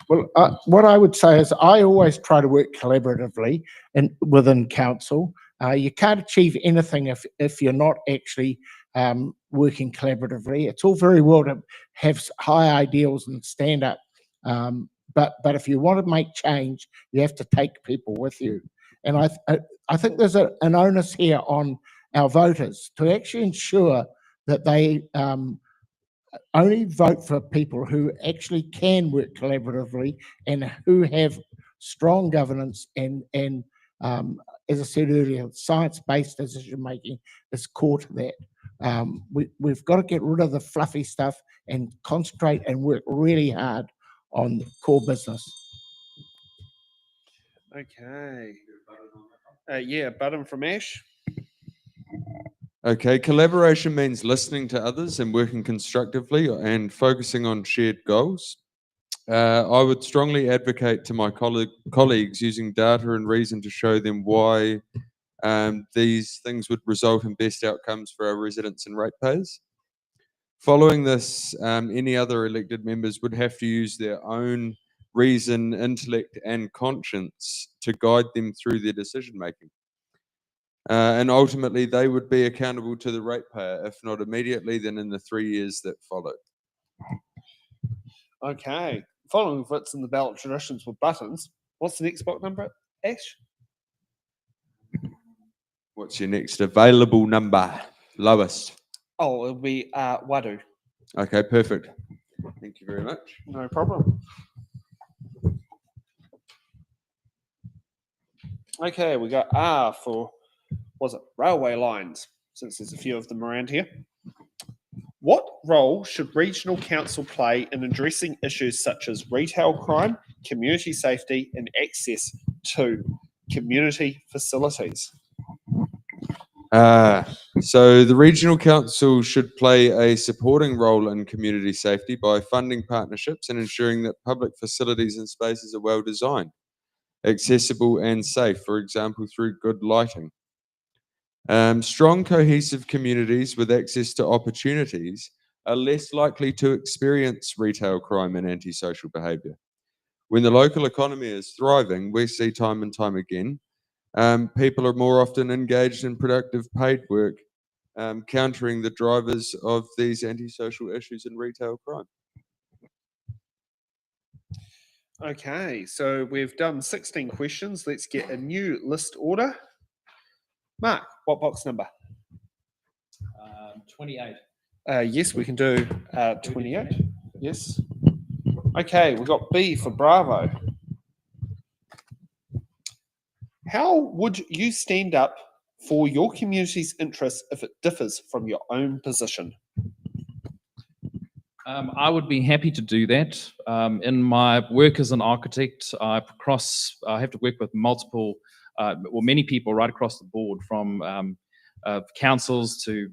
Well, what I would say is I always try to work collaboratively within council. You can't achieve anything if you're not actually working collaboratively. It's all very well to have high ideals and stand up, but if you want to make change, you have to take people with you. And I think there's an onus here on our voters to actually ensure that they only vote for people who actually can work collaboratively and who have strong governance and as I said earlier, science-based decision making is core to that. We've got to get rid of the fluffy stuff and concentrate and work really hard on core business. Okay. Yeah, button from Ash. Okay, collaboration means listening to others and working constructively and focusing on shared goals. I would strongly advocate to my colleagues using data and reason to show them why these things would result in best outcomes for our residents and ratepayers. Following this, any other elected members would have to use their own reason, intellect, and conscience to guide them through their decision making. And ultimately, they would be accountable to the ratepayer, if not immediately, then in the 3 years that follow. Okay. Following fits in the ballot traditions with buttons, what's the next box number, Ash? What's your next available number? Lowest. Oh, it'll be Wadu. Okay, perfect. Thank you very much. No problem. Okay, we got R for, was it railway lines, since there's a few of them around here. What role should regional council play in addressing issues such as retail crime, community safety, and access to community facilities? So the regional council should play a supporting role in community safety by funding partnerships and ensuring that public facilities and spaces are well designed, accessible and safe, for example, through good lighting. Strong, cohesive communities with access to opportunities are less likely to experience retail crime and antisocial behaviour. When the local economy is thriving, we see time and time again, people are more often engaged in productive paid work, countering the drivers of these antisocial issues in retail crime. Okay, so we've done 16 questions. Let's get a new list order. Mark, what box number? 28. Yes, we can do 28. Yes. Okay, we've got B for Bravo. How would you stand up for your community's interests if it differs from your own position? I would be happy to do that. In my work as an architect, I have to work with many people right across the board, from councils to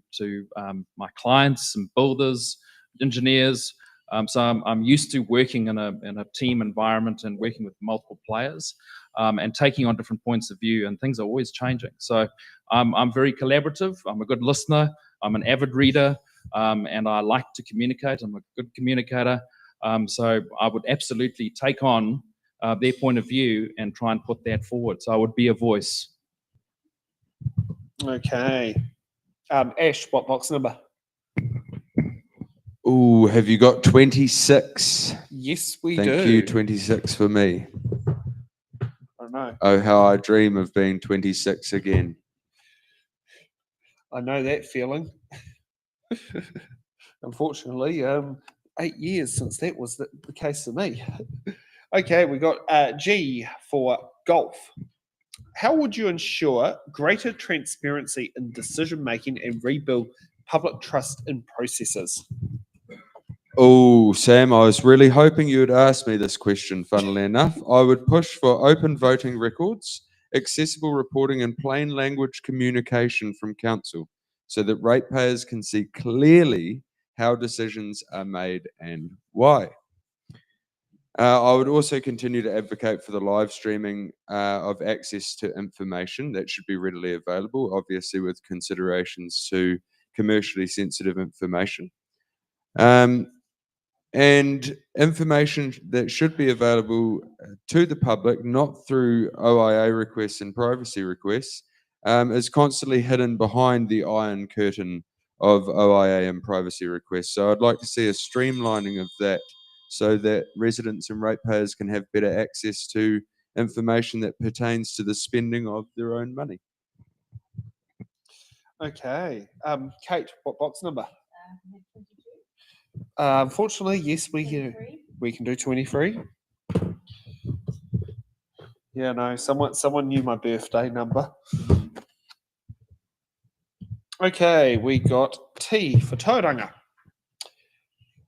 my clients and builders, engineers. So I'm used to working in a team environment and working with multiple players, and taking on different points of view, and things are always changing. So I'm very collaborative. I'm a good listener. I'm an avid reader. And I like to communicate. I'm a good communicator. So I would absolutely take on their point of view and try and put that forward. So I would be a voice. Okay. Ash, what box number? Ooh, have you got 26? Yes, we do. Thank you, 26 for me. I don't know. Oh, how I dream of being 26 again. I know that feeling. Unfortunately, 8 years since that was the case for me. Okay, we got G for golf. How would you ensure greater transparency in decision making and rebuild public trust in processes? Oh, Sam, I was really hoping you would ask me this question, funnily enough. I would push for open voting records, accessible reporting, and plain language communication from council, so that ratepayers can see clearly how decisions are made and why. I would also continue to advocate for the live streaming of access to information that should be readily available, obviously with considerations to commercially sensitive information. And information that should be available to the public, not through OIA requests and privacy requests, is constantly hidden behind the iron curtain of OIA and privacy requests. So I'd like to see a streamlining of that, so that residents and ratepayers can have better access to information that pertains to the spending of their own money. Okay. Kate, what box number? Unfortunately, yes, we can do 23. Yeah, no, someone knew my birthday number. Okay, we got T for Tauranga.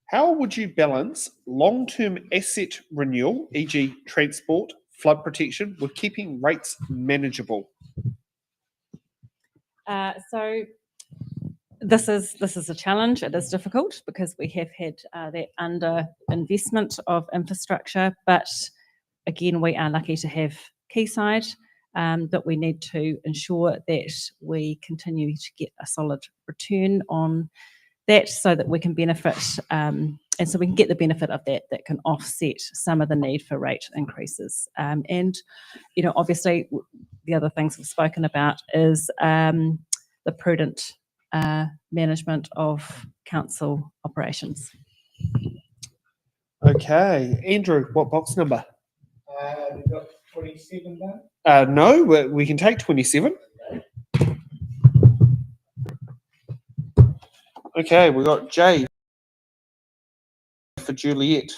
How would you balance long-term asset renewal, e.g. transport, flood protection, with keeping rates manageable? So this is a challenge. It is difficult because we have had that under investment of infrastructure, but again, we are lucky to have Quayside, but we need to ensure that we continue to get a solid return on that, so that we can benefit, and so we can get the benefit of that can offset some of the need for rate increases. And obviously, the other things we've spoken about is the prudent management of council operations. Okay, Andrew, what box number? We've got 27 done. No, we can take 27. Okay, we got J for Juliet.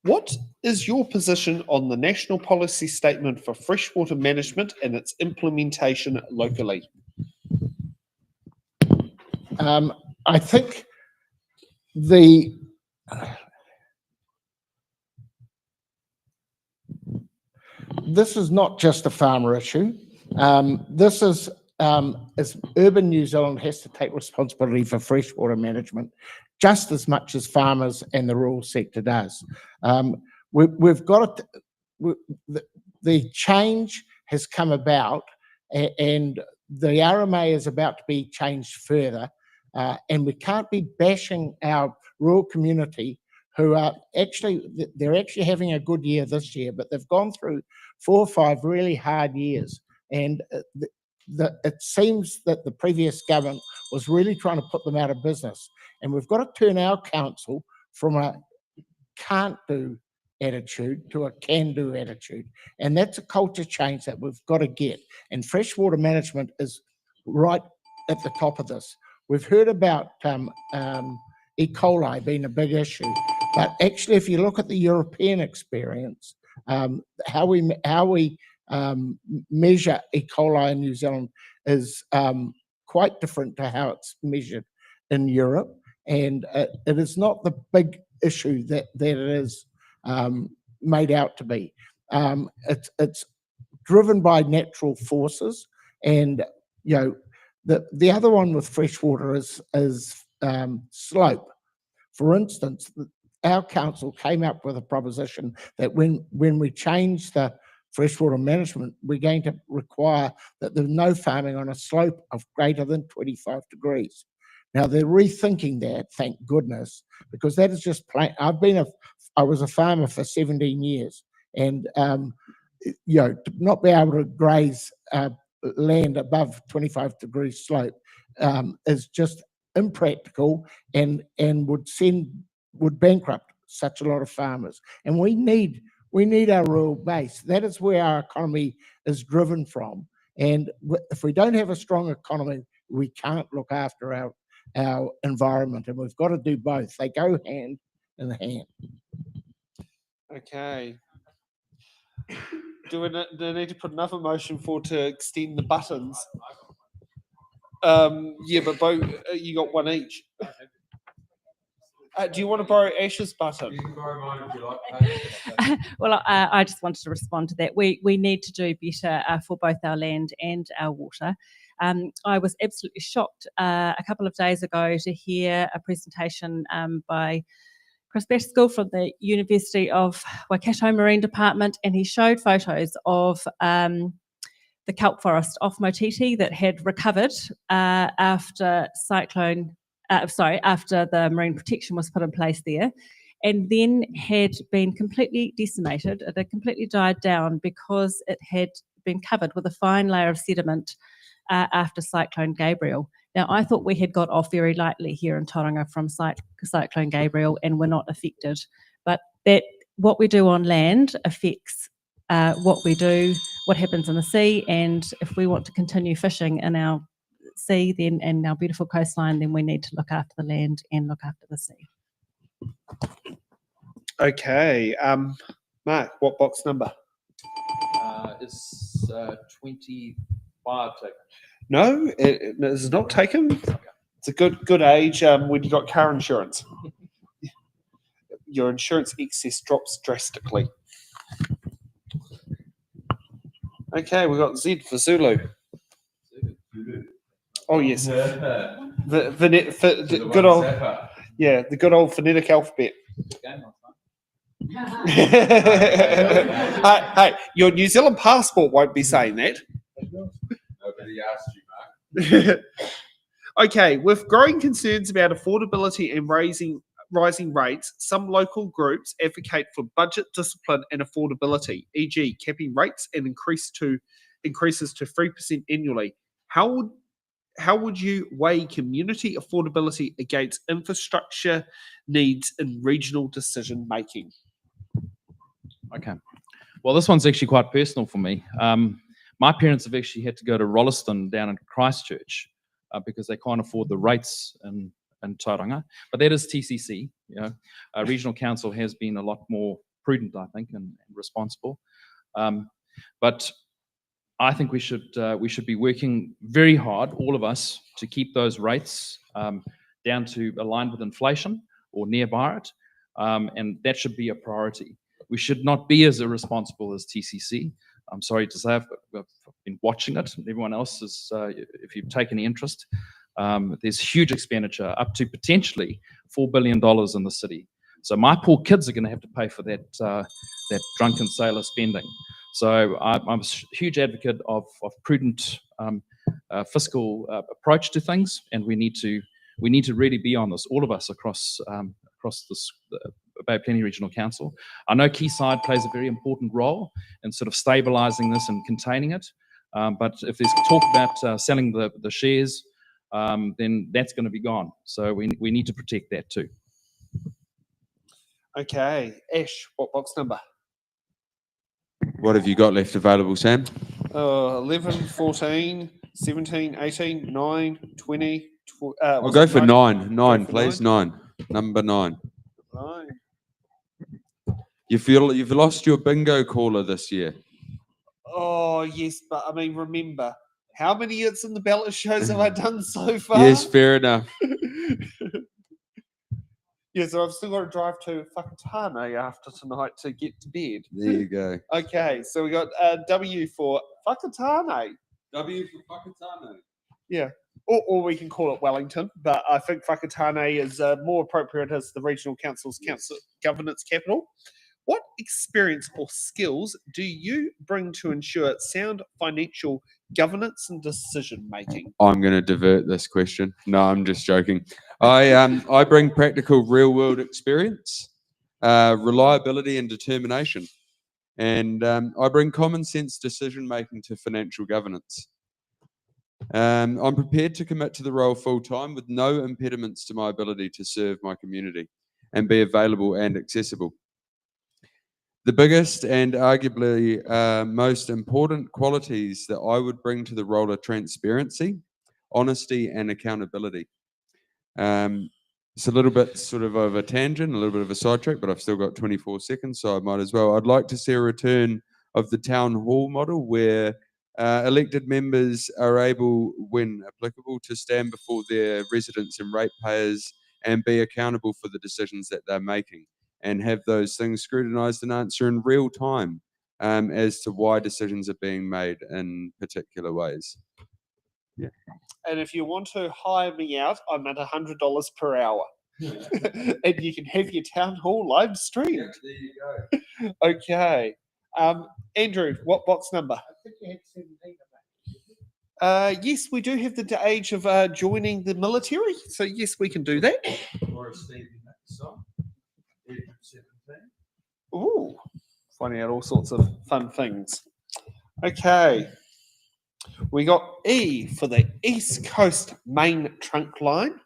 What is your position on the national policy statement for freshwater management and its implementation locally? I think this is not just a farmer issue. This is urban New Zealand has to take responsibility for freshwater management just as much as farmers and the rural sector does. We've got the change has come about, and the RMA is about to be changed further, and we can't be bashing our rural community who are they're actually having a good year this year, but they've gone through 4 or 5 really hard years, and it seems that the previous government was really trying to put them out of business. And we've got to turn our council from a can't do attitude to a can do attitude. And that's a culture change that we've got to get. And freshwater management is right at the top of this. We've heard about E. coli being a big issue, but actually, if you look at the European experience, how we measure E. coli in New Zealand is quite different to how it's measured in Europe. and it is not the big issue that it is made out to be. It's driven by natural forces, and the other one with freshwater is slope. For instance, our council came up with a proposition that when we change the freshwater management, we're going to require that there's no farming on a slope of greater than 25 degrees. Now they're rethinking that, thank goodness, because that is just plain. I was a farmer for 17 years, and to not be able to graze land above 25 degrees slope is just impractical, and would bankrupt such a lot of farmers. And we need our rural base. That is where our economy is driven from. And if we don't have a strong economy, we can't look after our environment, and we've got to do both. They go hand in hand. Okay. Do I need to put another motion to extend the buttons? Yeah, but both you got one each. Do you want to borrow Ash's button? You can borrow mine if you like. Well, I just wanted to respond to that. We need to do better for both our land and our water. I was absolutely shocked a couple of days ago to hear a presentation by Chris Baskill from the University of Waikato Marine Department, and he showed photos of the kelp forest off Motiti that had recovered after the marine protection was put in place there, and then had been completely decimated. It had completely died down because it had been covered with a fine layer of sediment after Cyclone Gabriel. Now, I thought we had got off very lightly here in Tauranga from Cyclone Gabriel and were not affected, but what we do on land affects what happens in the sea, and if we want to continue fishing in our sea then and our beautiful coastline, then we need to look after the land and look after the sea. Okay. Mark, what box number? Is 25 taken? No, it is not taken. It's a good age when you got car insurance. Your insurance excess drops drastically. Okay, we got Z for Zulu. Oh yes, the good old the good old phonetic alphabet. Hey, your New Zealand passport won't be saying that. Nobody asked you, Mark. Okay, with growing concerns about affordability and rising rates, some local groups advocate for budget discipline and affordability, e.g. capping rates and increases to 3% annually. How would you weigh community affordability against infrastructure needs in regional decision making? Okay. Well, this one's actually quite personal for me. My parents have actually had to go to Rolleston down in Christchurch because they can't afford the rates in Tauranga. But that is TCC. Regional council has been a lot more prudent, I think, and responsible. But I think we should be working very hard, all of us, to keep those rates down to aligned with inflation or nearby it, and that should be a priority. We should not be as irresponsible as TCC. I'm sorry to say, I've been watching it. Everyone else is, if you've taken any interest, there's huge expenditure, up to potentially $4 billion in the city. So my poor kids are going to have to pay for that drunken sailor spending. So I'm a huge advocate of prudent fiscal approach to things, and we need to really be on this, all of us across this Bay Plenty Regional Council. I know Quayside plays a very important role in sort of stabilising this and containing it, but if there's talk about selling the shares, then that's going to be gone. So we need to protect that too. Okay, Ash, what box number? What have you got left available, Sam? 11, 14, 17, 18, 9, 20. I'll go for 9. 9, please. 9. Number 9. 9. You've lost your bingo caller this year. Oh, yes, but I mean, remember, how many It's in the Ballot shows have I done so far? Yes, fair enough. Yeah, so I've still got to drive to Whakatane after tonight to get to bed. There you go. Okay, so we got W for Whakatane. W for Whakatane. Yeah, or we can call it Wellington, but I think Whakatane is more appropriate as the regional council's governance capital. What experience or skills do you bring to ensure sound financial governance and decision making? I'm going to divert this question. No, I'm just joking. I bring practical real world experience, reliability and determination. And I bring common sense decision making to financial governance. I'm prepared to commit to the role full time with no impediments to my ability to serve my community and be available and accessible. The biggest and arguably most important qualities that I would bring to the role are transparency, honesty, and accountability. It's a little bit sort of a tangent, a little bit of a sidetrack, but I've still got 24 seconds, so I might as well. I'd like to see a return of the town hall model where elected members are able, when applicable, to stand before their residents and ratepayers and be accountable for the decisions that they're making, and have those things scrutinised and answer in real time as to why decisions are being made in particular ways. Yeah. And if you want to hire me out, I'm at $100 per hour. And you can have your town hall live streamed. There you go. Okay. Andrew, what box number? I think you had 17 of that. Yes, we do have the age of joining the military. So, yes, we can do that. Or a Stephen song. Age of 17. Ooh, finding out all sorts of fun things. Okay. We got E for the East Coast Main Trunk Line,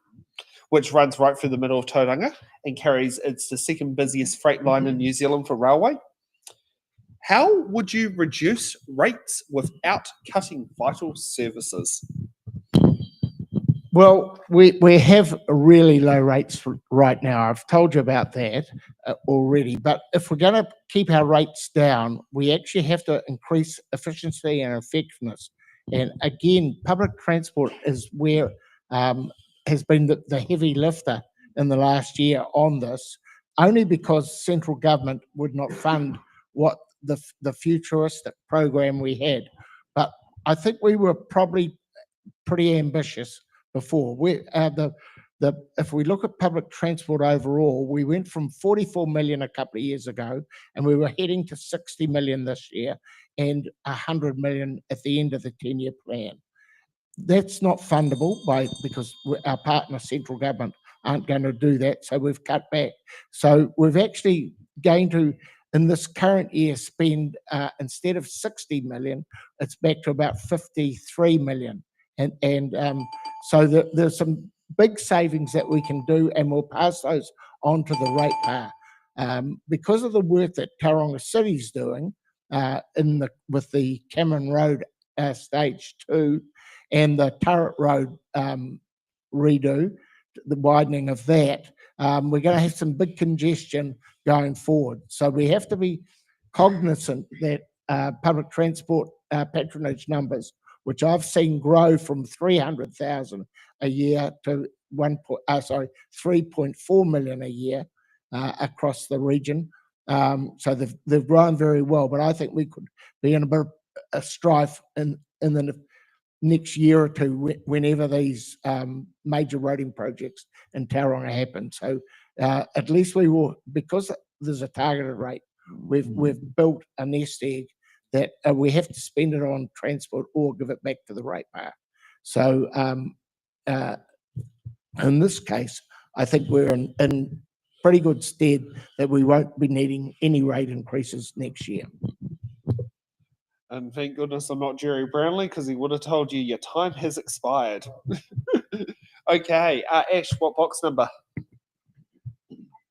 which runs right through the middle of Tauranga and carries, it's the second busiest freight line in New Zealand for railway. How would you reduce rates without cutting vital services? Well, we have really low rates right now. I've told you about that already. But if we're going to keep our rates down, we actually have to increase efficiency and effectiveness. And again, public transport is where has been the heavy lifter in the last year on this, only because central government would not fund what the futuristic program we had. But I think we were probably pretty ambitious before. If we look at public transport overall, we went from 44 million a couple of years ago, and we were heading to 60 million this year and 100 million at the end of the 10-year plan. That's not fundable because our partner central government aren't going to do that, so we've cut back. So we've actually going to, in this current year, spend instead of 60 million, it's back to about 53 million. And so there's some big savings that we can do, and we'll pass those on to the ratepayer. Because of the work that Tauranga City's doing with the Cameron Road Stage 2 and the Turret Road redo, the widening of that, we're going to have some big congestion going forward. So we have to be cognizant that public transport patronage numbers, which I've seen grow from 300,000 a year to 3.4 million a year across the region. So they've grown very well, but I think we could be in a bit of a strife in the next year or two whenever these major roading projects in Tauranga happen. So at least we will, because there's a targeted rate, we've built a nest egg that we have to spend it on transport or give it back to the ratepayer. So in this case, I think we're in pretty good stead that we won't be needing any rate increases next year. And thank goodness I'm not Jerry Brownlee, because he would have told you your time has expired. Okay, Ash, what box number?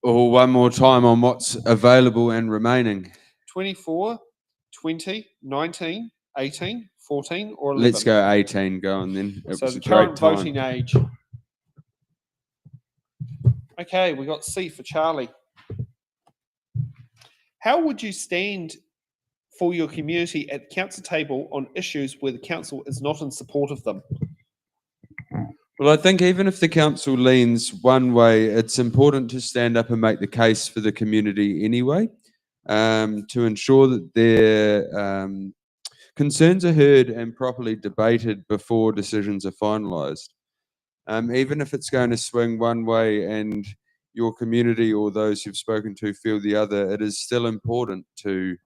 Oh, one more time on what's available and remaining. 24, 20, 19, 18, 14, or 11? Let's go 18 going then. It So was the a great current time. voting age. Okay, we got C for Charlie. How would you stand for your community at the council table on issues where the council is not in support of them? Well, I think even if the council leans one way, it's important to stand up and make the case for the community anyway, to ensure that their concerns are heard and properly debated before decisions are finalised. Even if it's going to swing one way and your community or those you've spoken to feel the other, it is still important to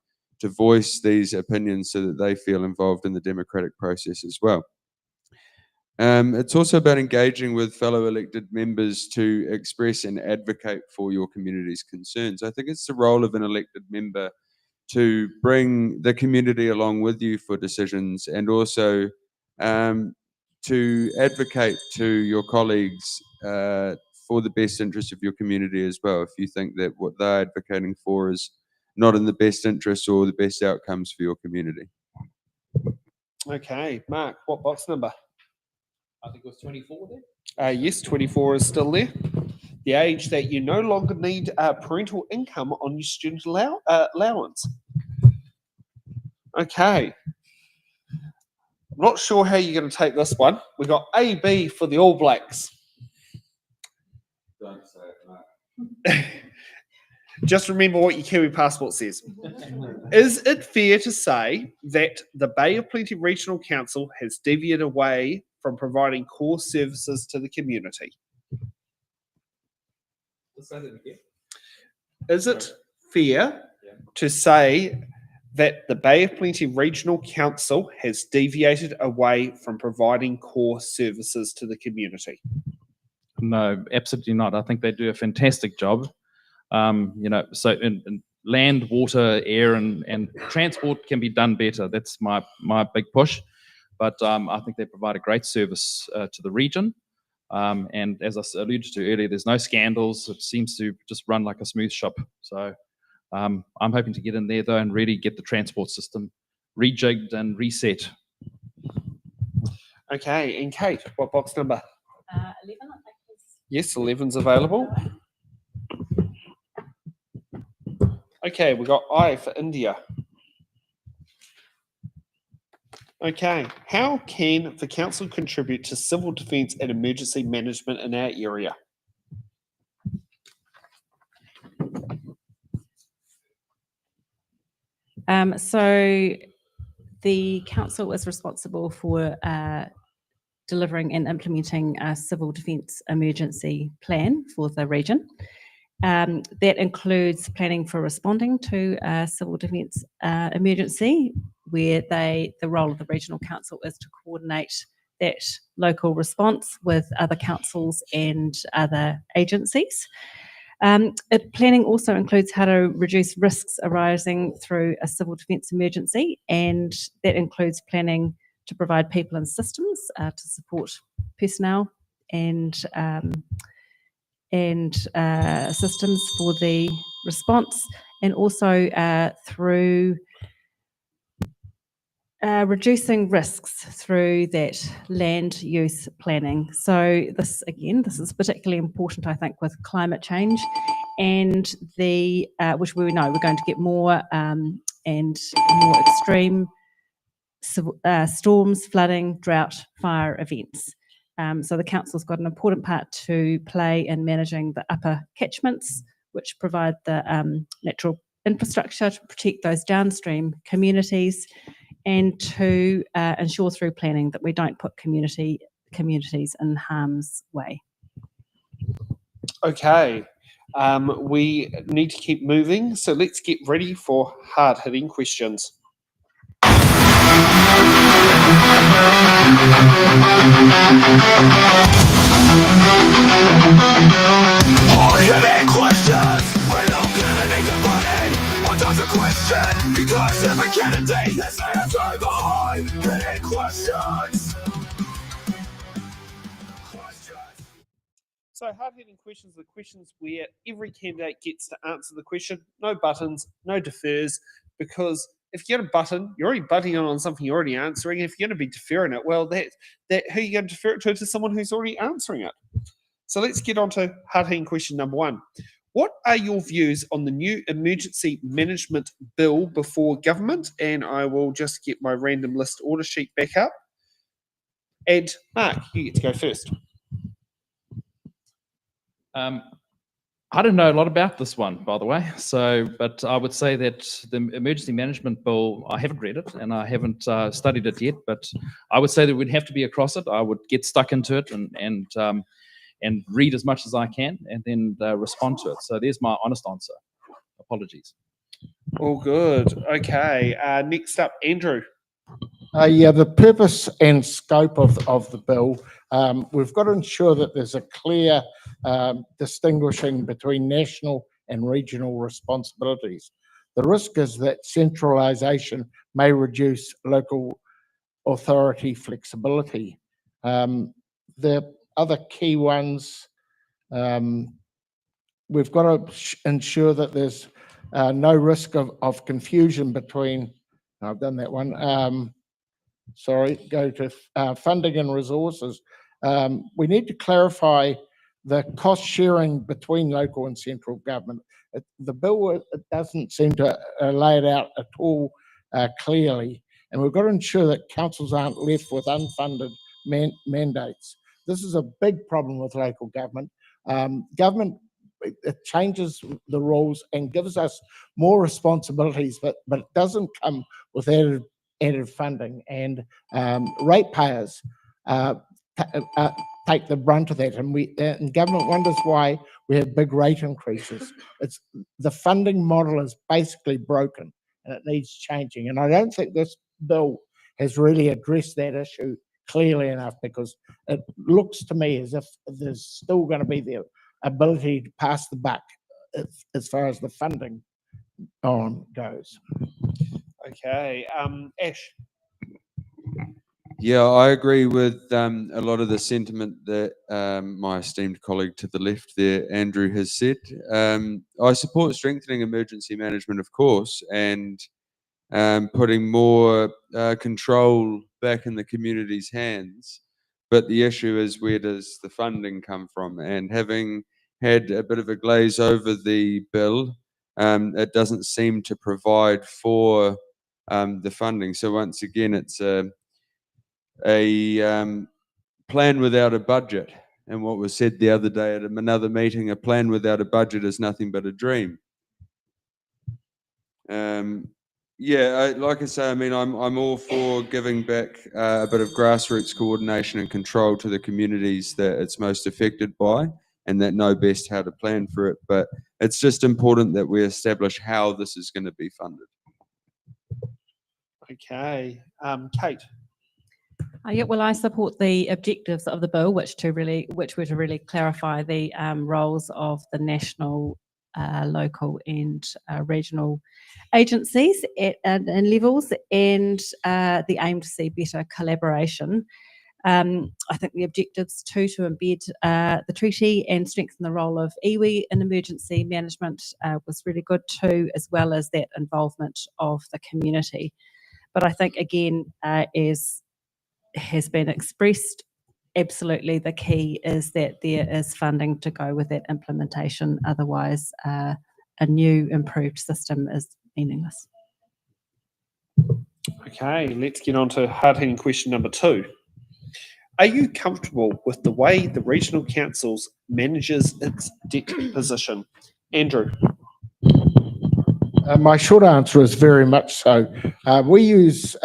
voice these opinions so that they feel involved in the democratic process as well. It's also about engaging with fellow elected members to express and advocate for your community's concerns. I think it's the role of an elected member to bring the community along with you for decisions, and also to advocate to your colleagues for the best interest of your community as well, if you think that what they're advocating for is not in the best interest or the best outcomes for your community. Okay, Mark, what box number? I think it was 24 there. Yes, 24 is still there. The age that you no longer need parental income on your student allowance. Okay. I'm not sure how you're going to take this one. We got AB for the All Blacks. Don't say it, Mark. Just remember what your Kiwi passport says. Is it fair to say that the Bay of Plenty Regional Council has deviated away from providing core services to the community? Let's say that again. Is it fair to say that the Bay of Plenty Regional Council has deviated away from providing core services to the community? No, absolutely not. I think they do a fantastic job. So in land, water, air, and transport can be done better. That's my big push. But I think they provide a great service to the region. And as I alluded to earlier, there's no scandals. It seems to just run like a smooth shop. So I'm hoping to get in there, though, and really get the transport system rejigged and reset. Okay, and Kate, what box number? 11, I think. Yes, 11's available. Okay, we got I for India. Okay, how can the council contribute to civil defence and emergency management in our area? So the council is responsible for delivering and implementing a civil defence emergency plan for the region. That includes planning for responding to a civil defence emergency, where the role of the regional council is to coordinate that local response with other councils and other agencies. Planning also includes how to reduce risks arising through a civil defence emergency, and that includes planning to provide people and systems to support personnel and systems for the response, and also through reducing risks through that land use planning. So this is particularly important, I think, with climate change and the which we know we're going to get more and more extreme storms, flooding, drought, fire events. So the council's got an important part to play in managing the upper catchments, which provide the natural infrastructure to protect those downstream communities, and to ensure through planning that we don't put communities in harm's way. Okay, we need to keep moving, so let's get ready for hard-hitting questions. Hard-hitting questions. We're not gonna make a button. What does a question? Because every candidate has an answer. The hard-hitting questions. So hard-hitting questions are the questions where every candidate gets to answer the question. No buttons, no defers, because if you get a button, you're already butting on something you're already answering. If you're going to be deferring it, well, that who are you going to defer it to someone who's already answering it. So let's get on to hard-hitting question number one. What are your views on the new emergency management bill before government? And I will just get my random list order sheet back up. And Mark, you get to go first. I don't know a lot about this one, by the way. So, but I would say that the emergency management bill, I haven't read it and I haven't studied it yet. But I would say that we'd have to be across it. I would get stuck into it and read as much as I can, and then respond to it. So there's my honest answer. Apologies. All good. Okay. Next up, Andrew. Yeah, the purpose and scope of the bill, we've got to ensure that there's a clear distinguishing between national and regional responsibilities. The risk is that centralisation may reduce local authority flexibility. The other key ones, we've got to ensure that there's no risk of confusion between, I've done that one, sorry, go to funding and resources. We need to clarify the cost sharing between local and central government. The bill, it doesn't seem to lay it out at all clearly, and we've got to ensure that councils aren't left with unfunded mandates. This is a big problem with local government. Government, it changes the rules and gives us more responsibilities, but it doesn't come with added funding, and ratepayers take the brunt of that, and government wonders why we have big rate increases. It's the funding model is basically broken and it needs changing, and I don't think this bill has really addressed that issue clearly enough, because it looks to me as if there's still going to be the ability to pass the buck as far as the funding on goes. Okay. Ash. Yeah, I agree with a lot of the sentiment that my esteemed colleague to the left there, Andrew, has said. I support strengthening emergency management, of course, and putting more control back in the community's hands. But the issue is, where does the funding come from? And having had a bit of a glaze over the bill, it doesn't seem to provide for the funding. So once again, it's a plan without a budget. And what was said the other day at another meeting, a plan without a budget is nothing but a dream. Yeah, like I say, I mean, I'm all for giving back a bit of grassroots coordination and control to the communities that it's most affected by, and that know best how to plan for it. But it's just important that we establish how this is going to be funded. Okay. Kate. Yeah, well, I support the objectives of the bill, which were to really clarify the roles of the national, local, and regional agencies and levels, and the aim to see better collaboration. I think the objectives to embed the treaty and strengthen the role of iwi in emergency management was really good too, as well as that involvement of the community. But I think, again, as has been expressed, absolutely the key is that there is funding to go with that implementation. Otherwise, a new improved system is meaningless. Okay, let's get on to hard-hitting question number 2. Are you comfortable with the way the regional councils manages its debt position? Andrew. My short answer is very much so. We use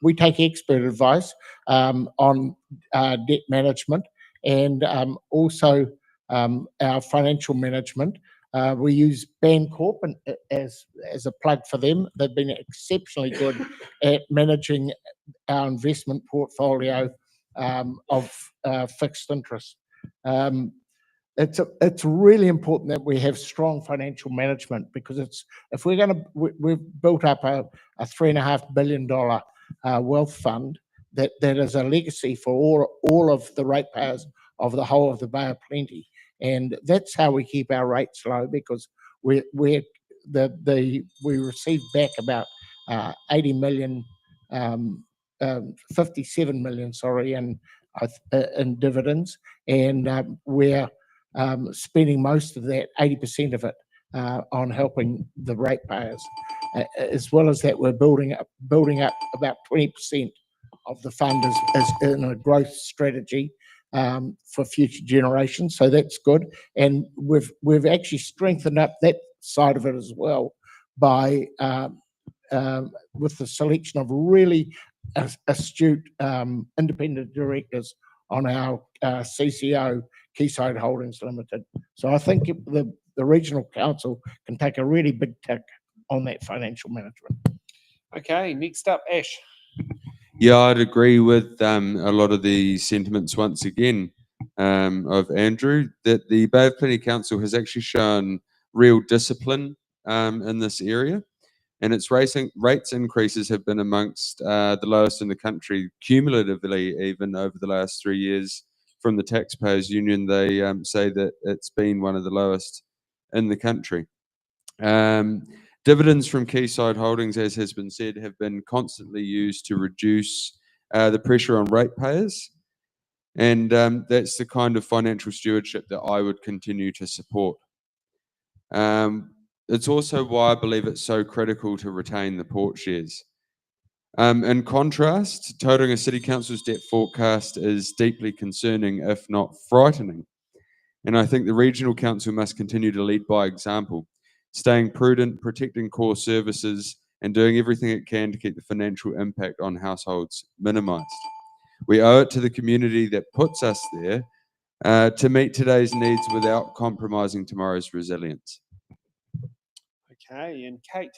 we take expert advice on debt management, and also our financial management. We use Bancorp as a plug for them. They've been exceptionally good at managing our investment portfolio of fixed interest. It's really important that we have strong financial management, because if we're going to, we've built up a $3.5 billion wealth fund that is a legacy for all of the ratepayers of the whole of the Bay of Plenty, and that's how we keep our rates low, because we receive back about 80 million, 57 million, sorry, in dividends, and we're spending most of that, 80% of it, on helping the ratepayers. As well as that, we're building up about 20% of the fund is in a growth strategy, for future generations. So that's good. And we've actually strengthened up that side of it as well by with the selection of really astute independent directors on our CCO, Quayside Holdings Limited. So I think the regional council can take a really big tick on that financial management. Okay, next up, Ash. Yeah, I'd agree with a lot of the sentiments once again of Andrew, that the Bay of Plenty Council has actually shown real discipline in this area, and its rates increases have been amongst the lowest in the country, cumulatively even over the last 3 years. From the Taxpayers Union, they say that it's been one of the lowest in the country. Dividends from Quayside Holdings, as has been said, have been constantly used to reduce the pressure on ratepayers, and that's the kind of financial stewardship that I would continue to support. It's also why I believe it's so critical to retain the port shares. In contrast, Tauranga City Council's debt forecast is deeply concerning, if not frightening. And I think the Regional Council must continue to lead by example, staying prudent, protecting core services, and doing everything it can to keep the financial impact on households minimised. We owe it to the community that puts us there to meet today's needs without compromising tomorrow's resilience. Okay, and Kate.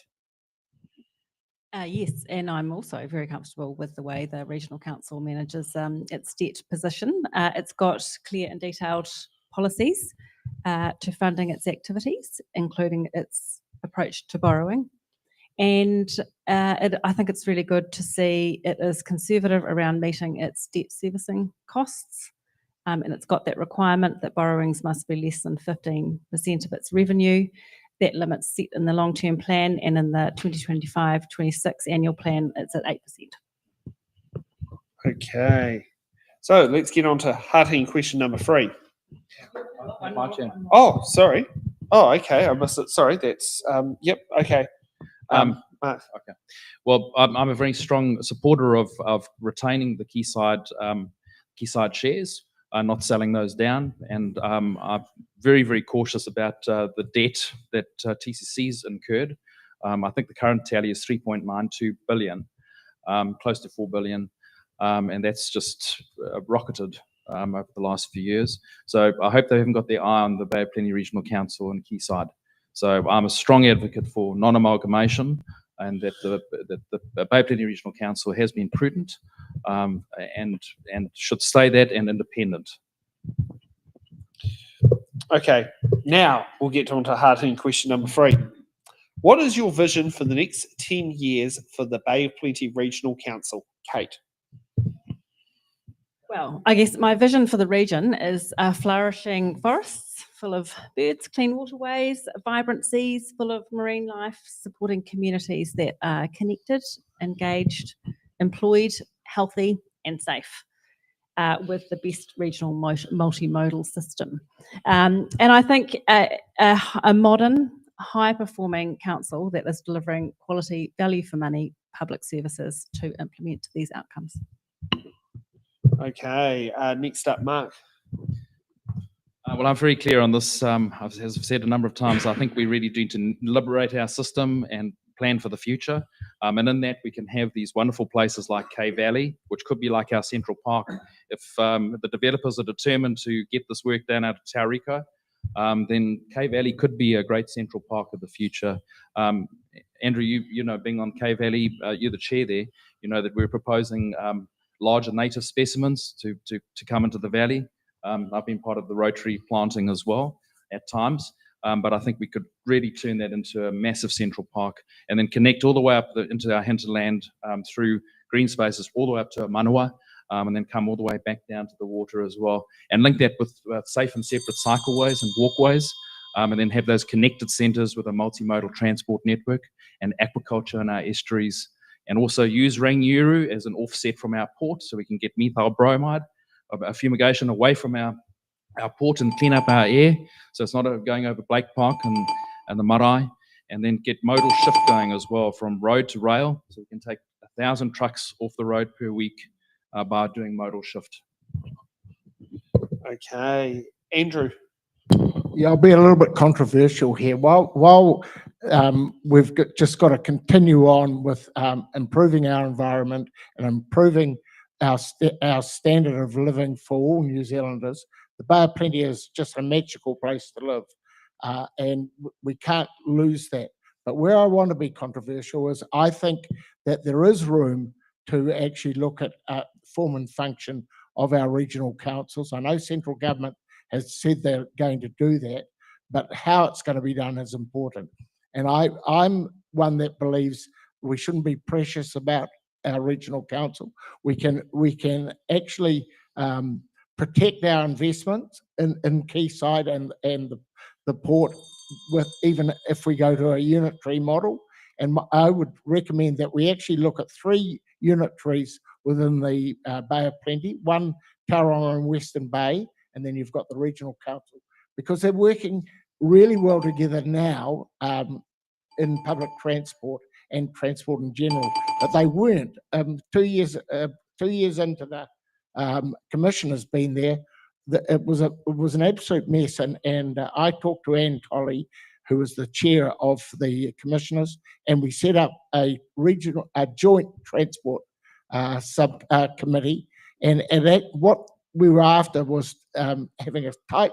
Yes, and I'm also very comfortable with the way the Regional Council manages its debt position. It's got clear and detailed policies to funding its activities, including its approach to borrowing. And I think it's really good to see it is conservative around meeting its debt servicing costs. And it's got that requirement that borrowings must be less than 15% of its revenue. That limit's set in the long-term plan, and in the 2025-26 annual plan, it's at 8%. Okay, so let's get on to hard-hitting question number 3. My turn. Oh, sorry. Oh, okay, I missed it. Sorry, that's, yep, okay. Mark. Okay. Well, I'm a very strong supporter of retaining the Quayside shares, not selling those down, and I'm very, very cautious about the debt that TCC's incurred. I think the current tally is 3.92 billion, close to 4 billion, and that's just rocketed over the last few years. So I hope they haven't got their eye on the Bay of Plenty Regional Council and Quayside. So I'm a strong advocate for non-amalgamation, and that the Bay of Plenty Regional Council has been prudent and should stay that and independent. Okay, now we'll get on to hard-hitting question number 3. What is your vision for the next 10 years for the Bay of Plenty Regional Council? Kate. Well, I guess my vision for the region is flourishing forests full of birds, clean waterways, vibrant seas full of marine life, supporting communities that are connected, engaged, employed, healthy and safe, with the best regional multimodal system. And I think a modern, high-performing council that is delivering quality value for money public services to implement these outcomes. Okay, next up, Mark. Well, I'm very clear on this. As I've said a number of times, I think we really need to liberate our system and plan for the future. And in that, we can have these wonderful places like K Valley, which could be like our Central Park. If the developers are determined to get this work done out of Tauranga, then K Valley could be a great Central Park of the future. Andrew, you know, being on K Valley, you're the chair there. You know that we're proposing larger native specimens to come into the valley. I've been part of the Rotary planting as well at times, but I think we could really turn that into a massive Central Park and then connect all the way up into our hinterland through green spaces all the way up to Manawaroa, and then come all the way back down to the water as well, and link that with safe and separate cycleways and walkways, and then have those connected centres with a multimodal transport network and aquaculture in our estuaries, and also use Rangiuru as an offset from our port so we can get methyl bromide, a fumigation away from our port and clean up our air, so it's not going over Blake Park and the marae, and then get modal shift going as well from road to rail, so we can take 1,000 trucks off the road per week by doing modal shift. Okay, Andrew. Yeah, I'll be a little bit controversial here. While just got to continue on with improving our environment and improving our standard of living for all New Zealanders, the Bay of Plenty is just a magical place to live, and we can't lose that. But where I want to be controversial is I think that there is room to actually look at form and function of our regional councils. I know central government has said they're going to do that, but how it's going to be done is important. And I'm one that believes we shouldn't be precious about our regional council. We can actually protect our investments in Quayside and the port, with even if we go to a unitary model. And I would recommend that we actually look at 3 unitaries within the Bay of Plenty, one Tauranga and Western Bay, and then you've got the regional council, because they're working really well together now in public transport and transport in general, but they weren't 2 years. 2 years into the commissioner's been there, it was an absolute mess. And I talked to Anne Tolley, who was the chair of the commissioners, and we set up a joint transport subcommittee, and that what we were after was having a tight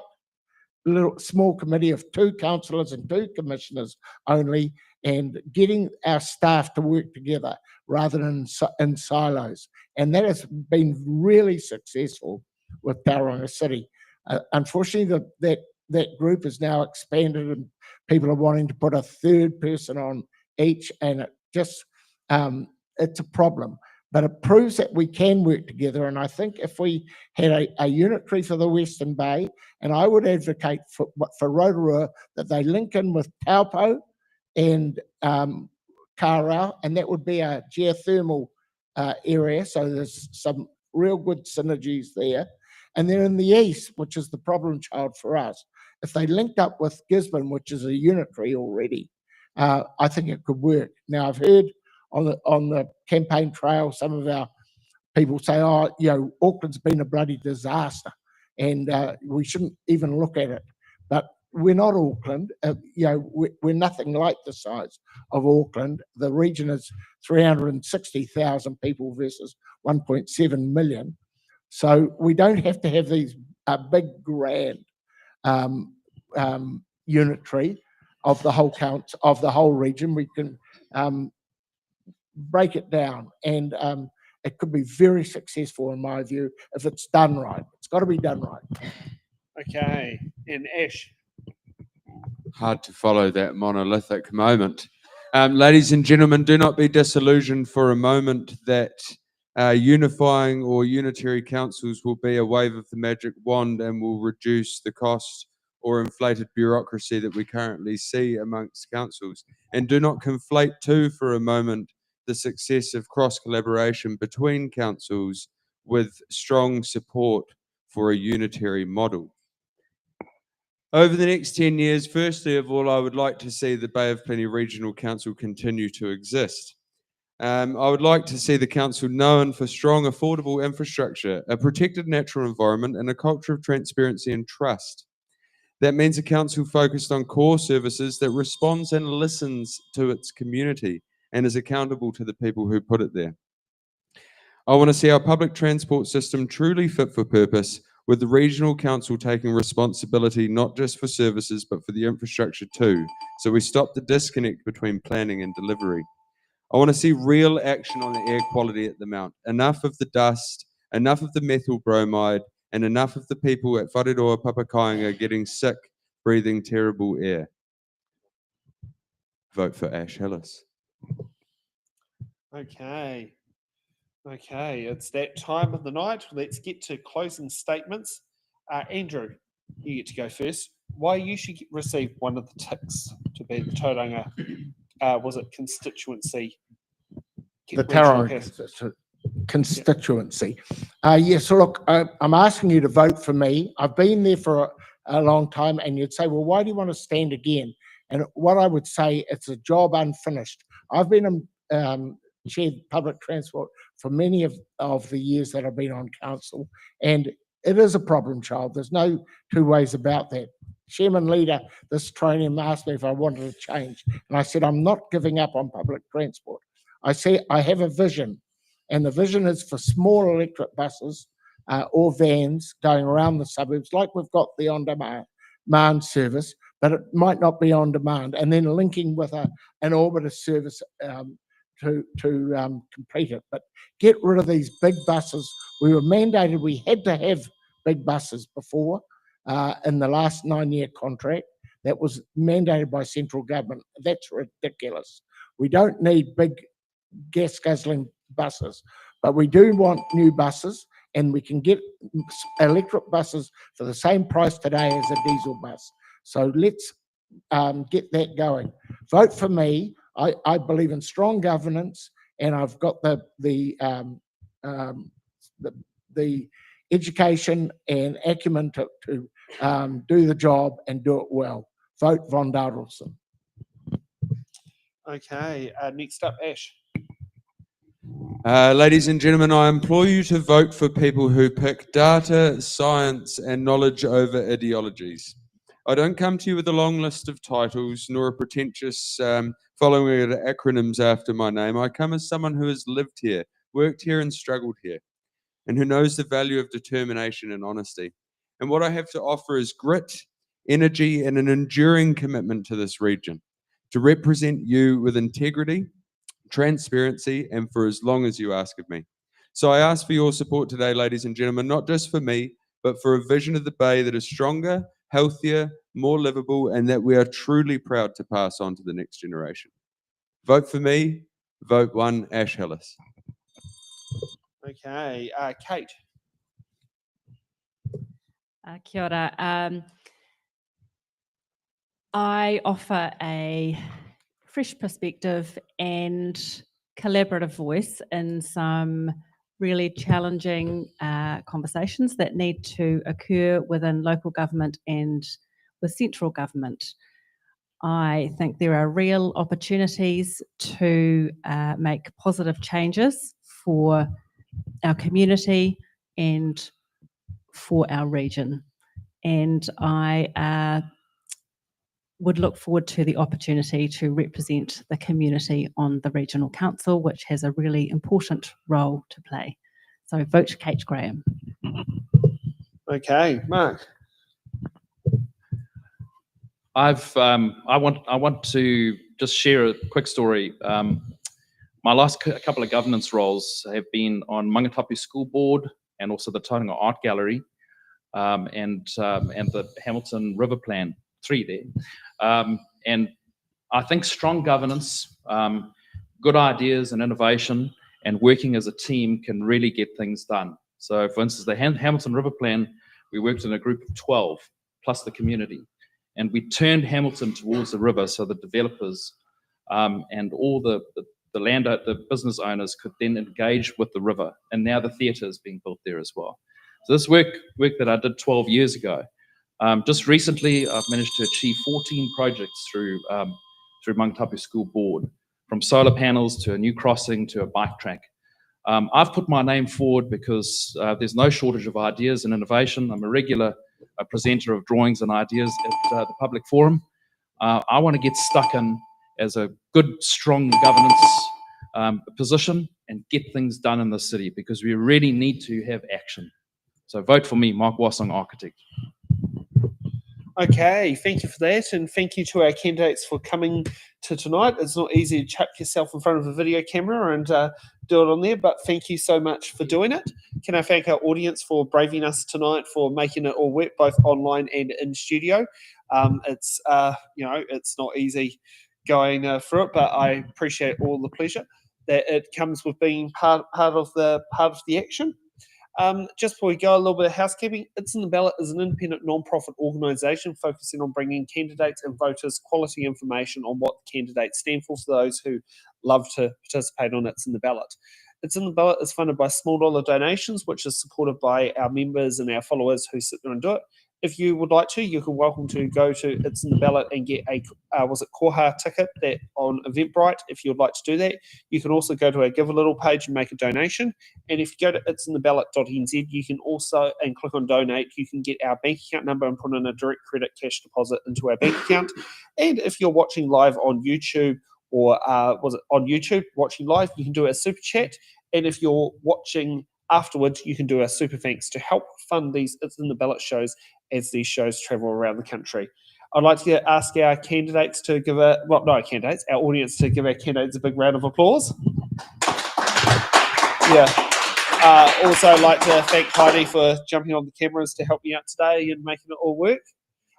little small committee of 2 councillors and 2 commissioners only, and getting our staff to work together rather than in silos. And that has been really successful with Tauranga City. Unfortunately, that group is now expanded, and people are wanting to put a 3rd person on each, and it just it's a problem. But it proves that we can work together. And I think if we had a unitary for the Western Bay, and I would advocate for Rotorua that they link in with Taupo and Karau, and that would be a geothermal area. So there's some real good synergies there. And then in the east, which is the problem child for us, if they linked up with Gisborne, which is a unitary already, I think it could work. Now, I've heard on the campaign trail, some of our people say, oh, Auckland's been a bloody disaster, and we shouldn't even look at it. But we're not Auckland. We're nothing like the size of Auckland. The region is 360,000 people versus 1.7 million. So we don't have to have these big, grand unitary of the whole of the whole region. We can break it down, and it could be very successful in my view if it's done right. It's got to be done right. Okay, and Ash. Hard to follow that monolithic moment. Ladies and gentlemen, do not be disillusioned for a moment that unifying or unitary councils will be a wave of the magic wand and will reduce the cost or inflated bureaucracy that we currently see amongst councils. And do not conflate too for a moment the success of cross-collaboration between councils with strong support for a unitary model. Over the next 10 years, firstly of all, I would like to see the Bay of Plenty Regional Council continue to exist. I would like to see the council known for strong, affordable infrastructure, a protected natural environment, and a culture of transparency and trust. That means a council focused on core services that responds and listens to its community and is accountable to the people who put it there. I want to see our public transport system truly fit for purpose, with the regional council taking responsibility not just for services but for the infrastructure too, so we stop the disconnect between planning and delivery. I want to see real action on the air quality at the Mount. Enough of the dust, enough of the methyl bromide, and enough of the people at Whareroa Papakainga getting sick, breathing terrible air. Vote for Ash Hillis. Okay, it's that time of the night. Let's get to closing statements. Andrew, you get to go first. Why you should receive one of the ticks to be the Tauranga, was it constituency? The Tauranga constituency. Yes, look, I'm asking you to vote for me. I've been there for a long time, and you'd say, well, why do you want to stand again? And what I would say, it's a job unfinished. I've been chaired public transport for many of the years that I've been on council, and it is a problem child. There's no two ways about that. Chairman Leader, this training asked me if I wanted to change, and I said, I'm not giving up on public transport. I say I have a vision, and the vision is for small electric buses or vans going around the suburbs, like we've got the on-demand service, but it might not be on demand, and then linking with an orbiter service to complete it. But get rid of these big buses. We were mandated, we had to have big buses before in the last 9-year contract. That was mandated by central government. That's ridiculous. We don't need big gas guzzling buses, but we do want new buses, and we can get electric buses for the same price today as a diesel bus. So let's get that going. Vote for me. I believe in strong governance, and I've got the education and acumen to do the job and do it well. Vote Von Dardelson. Okay, next up, Ash. Ladies and gentlemen, I implore you to vote for people who pick data, science, and knowledge over ideologies. I don't come to you with a long list of titles, nor a pretentious following of acronyms after my name. I come as someone who has lived here, worked here, and struggled here, and who knows the value of determination and honesty. And what I have to offer is grit, energy, and an enduring commitment to this region, to represent you with integrity, transparency, and for as long as you ask of me. So I ask for your support today, ladies and gentlemen, not just for me, but for a vision of the Bay that is stronger, healthier, more livable, and that we are truly proud to pass on to the next generation. Vote for me, vote 1 Ash Hillis. Okay, Kate. Kia ora. I offer a fresh perspective and collaborative voice in some really challenging conversations that need to occur within local government and with central government. I think there are real opportunities to make positive changes for our community and for our region. And I would look forward to the opportunity to represent the community on the Regional Council, which has a really important role to play. So vote Kate Graham. Okay, Mark. I want to just share a quick story. My last couple of governance roles have been on Mangatapu School Board and also the Tauranga Art Gallery and the Hamilton River Plan 3 there. And I think strong governance, good ideas and innovation, and working as a team can really get things done. So for instance, the Hamilton River Plan, we worked in a group of 12 plus the community, and we turned Hamilton towards the river so the developers and all the business owners could then engage with the river. And now the theatre is being built there as well. So this work that I did 12 years ago, just recently I've managed to achieve 14 projects through Mangatapu School Board, from solar panels to a new crossing to a bike track. I've put my name forward because there's no shortage of ideas and innovation. I'm a regular presenter of drawings and ideas at the public forum. I want to get stuck in as a good, strong governance position and get things done in the city, because we really need to have action. So vote for me, Mark WASSUNG, architect. Okay, thank you for that, and thank you to our candidates for coming to tonight. It's not easy to chuck yourself in front of a video camera and do it on there, but thank you so much for doing it. Can I thank our audience for braving us tonight, for making it all work, both online and in studio. It's it's not easy going through it, but I appreciate all the pleasure that it comes with being part of the action. Just before we go, a little bit of housekeeping. It's in the Ballot is an independent non-profit organisation focusing on bringing candidates and voters quality information on what the candidates stand for those who love to participate on It's in the Ballot. It's in the Ballot is funded by small dollar donations, which is supported by our members and our followers who sit there and do it. If you would like to, you're welcome to go to It's in the Ballot and get a Koha ticket that on Eventbrite. If you'd like to do that, you can also go to our Give a Little page and make a donation. And if you go to it'sintheballot.nz, you can also, and click on donate, you can get our bank account number and put in a direct credit cash deposit into our bank account. And if you're watching live on YouTube, or on YouTube watching live, you can do a super chat. And if you're watching afterwards, you can do a super thanks to help fund these It's in the Ballot shows as these shows travel around the country. I'd like to ask our candidates to give our audience to give our candidates a big round of applause. Yeah. Also, I'd like to thank Heidi for jumping on the cameras to help me out today and making it all work.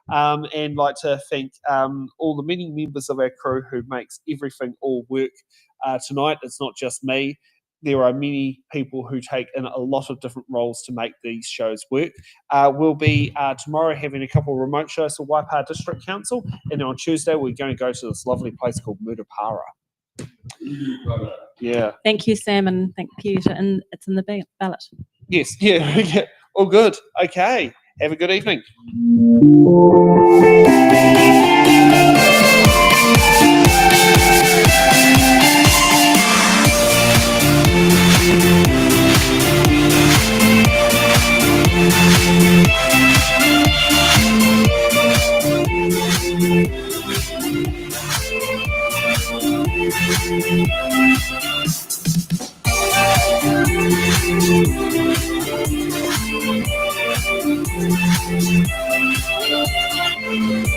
And like to thank all the many members of our crew who makes everything all work tonight. It's not just me. There are many people who take in a lot of different roles to make these shows work. We'll be tomorrow having a couple of remote shows for Waipa District Council, and then on Tuesday we're going to go to this lovely place called Murupara. Yeah. Thank you, Sam, and thank you to It's in the Ballot. Yes. Yeah. Yeah. All good. Okay. Have a good evening.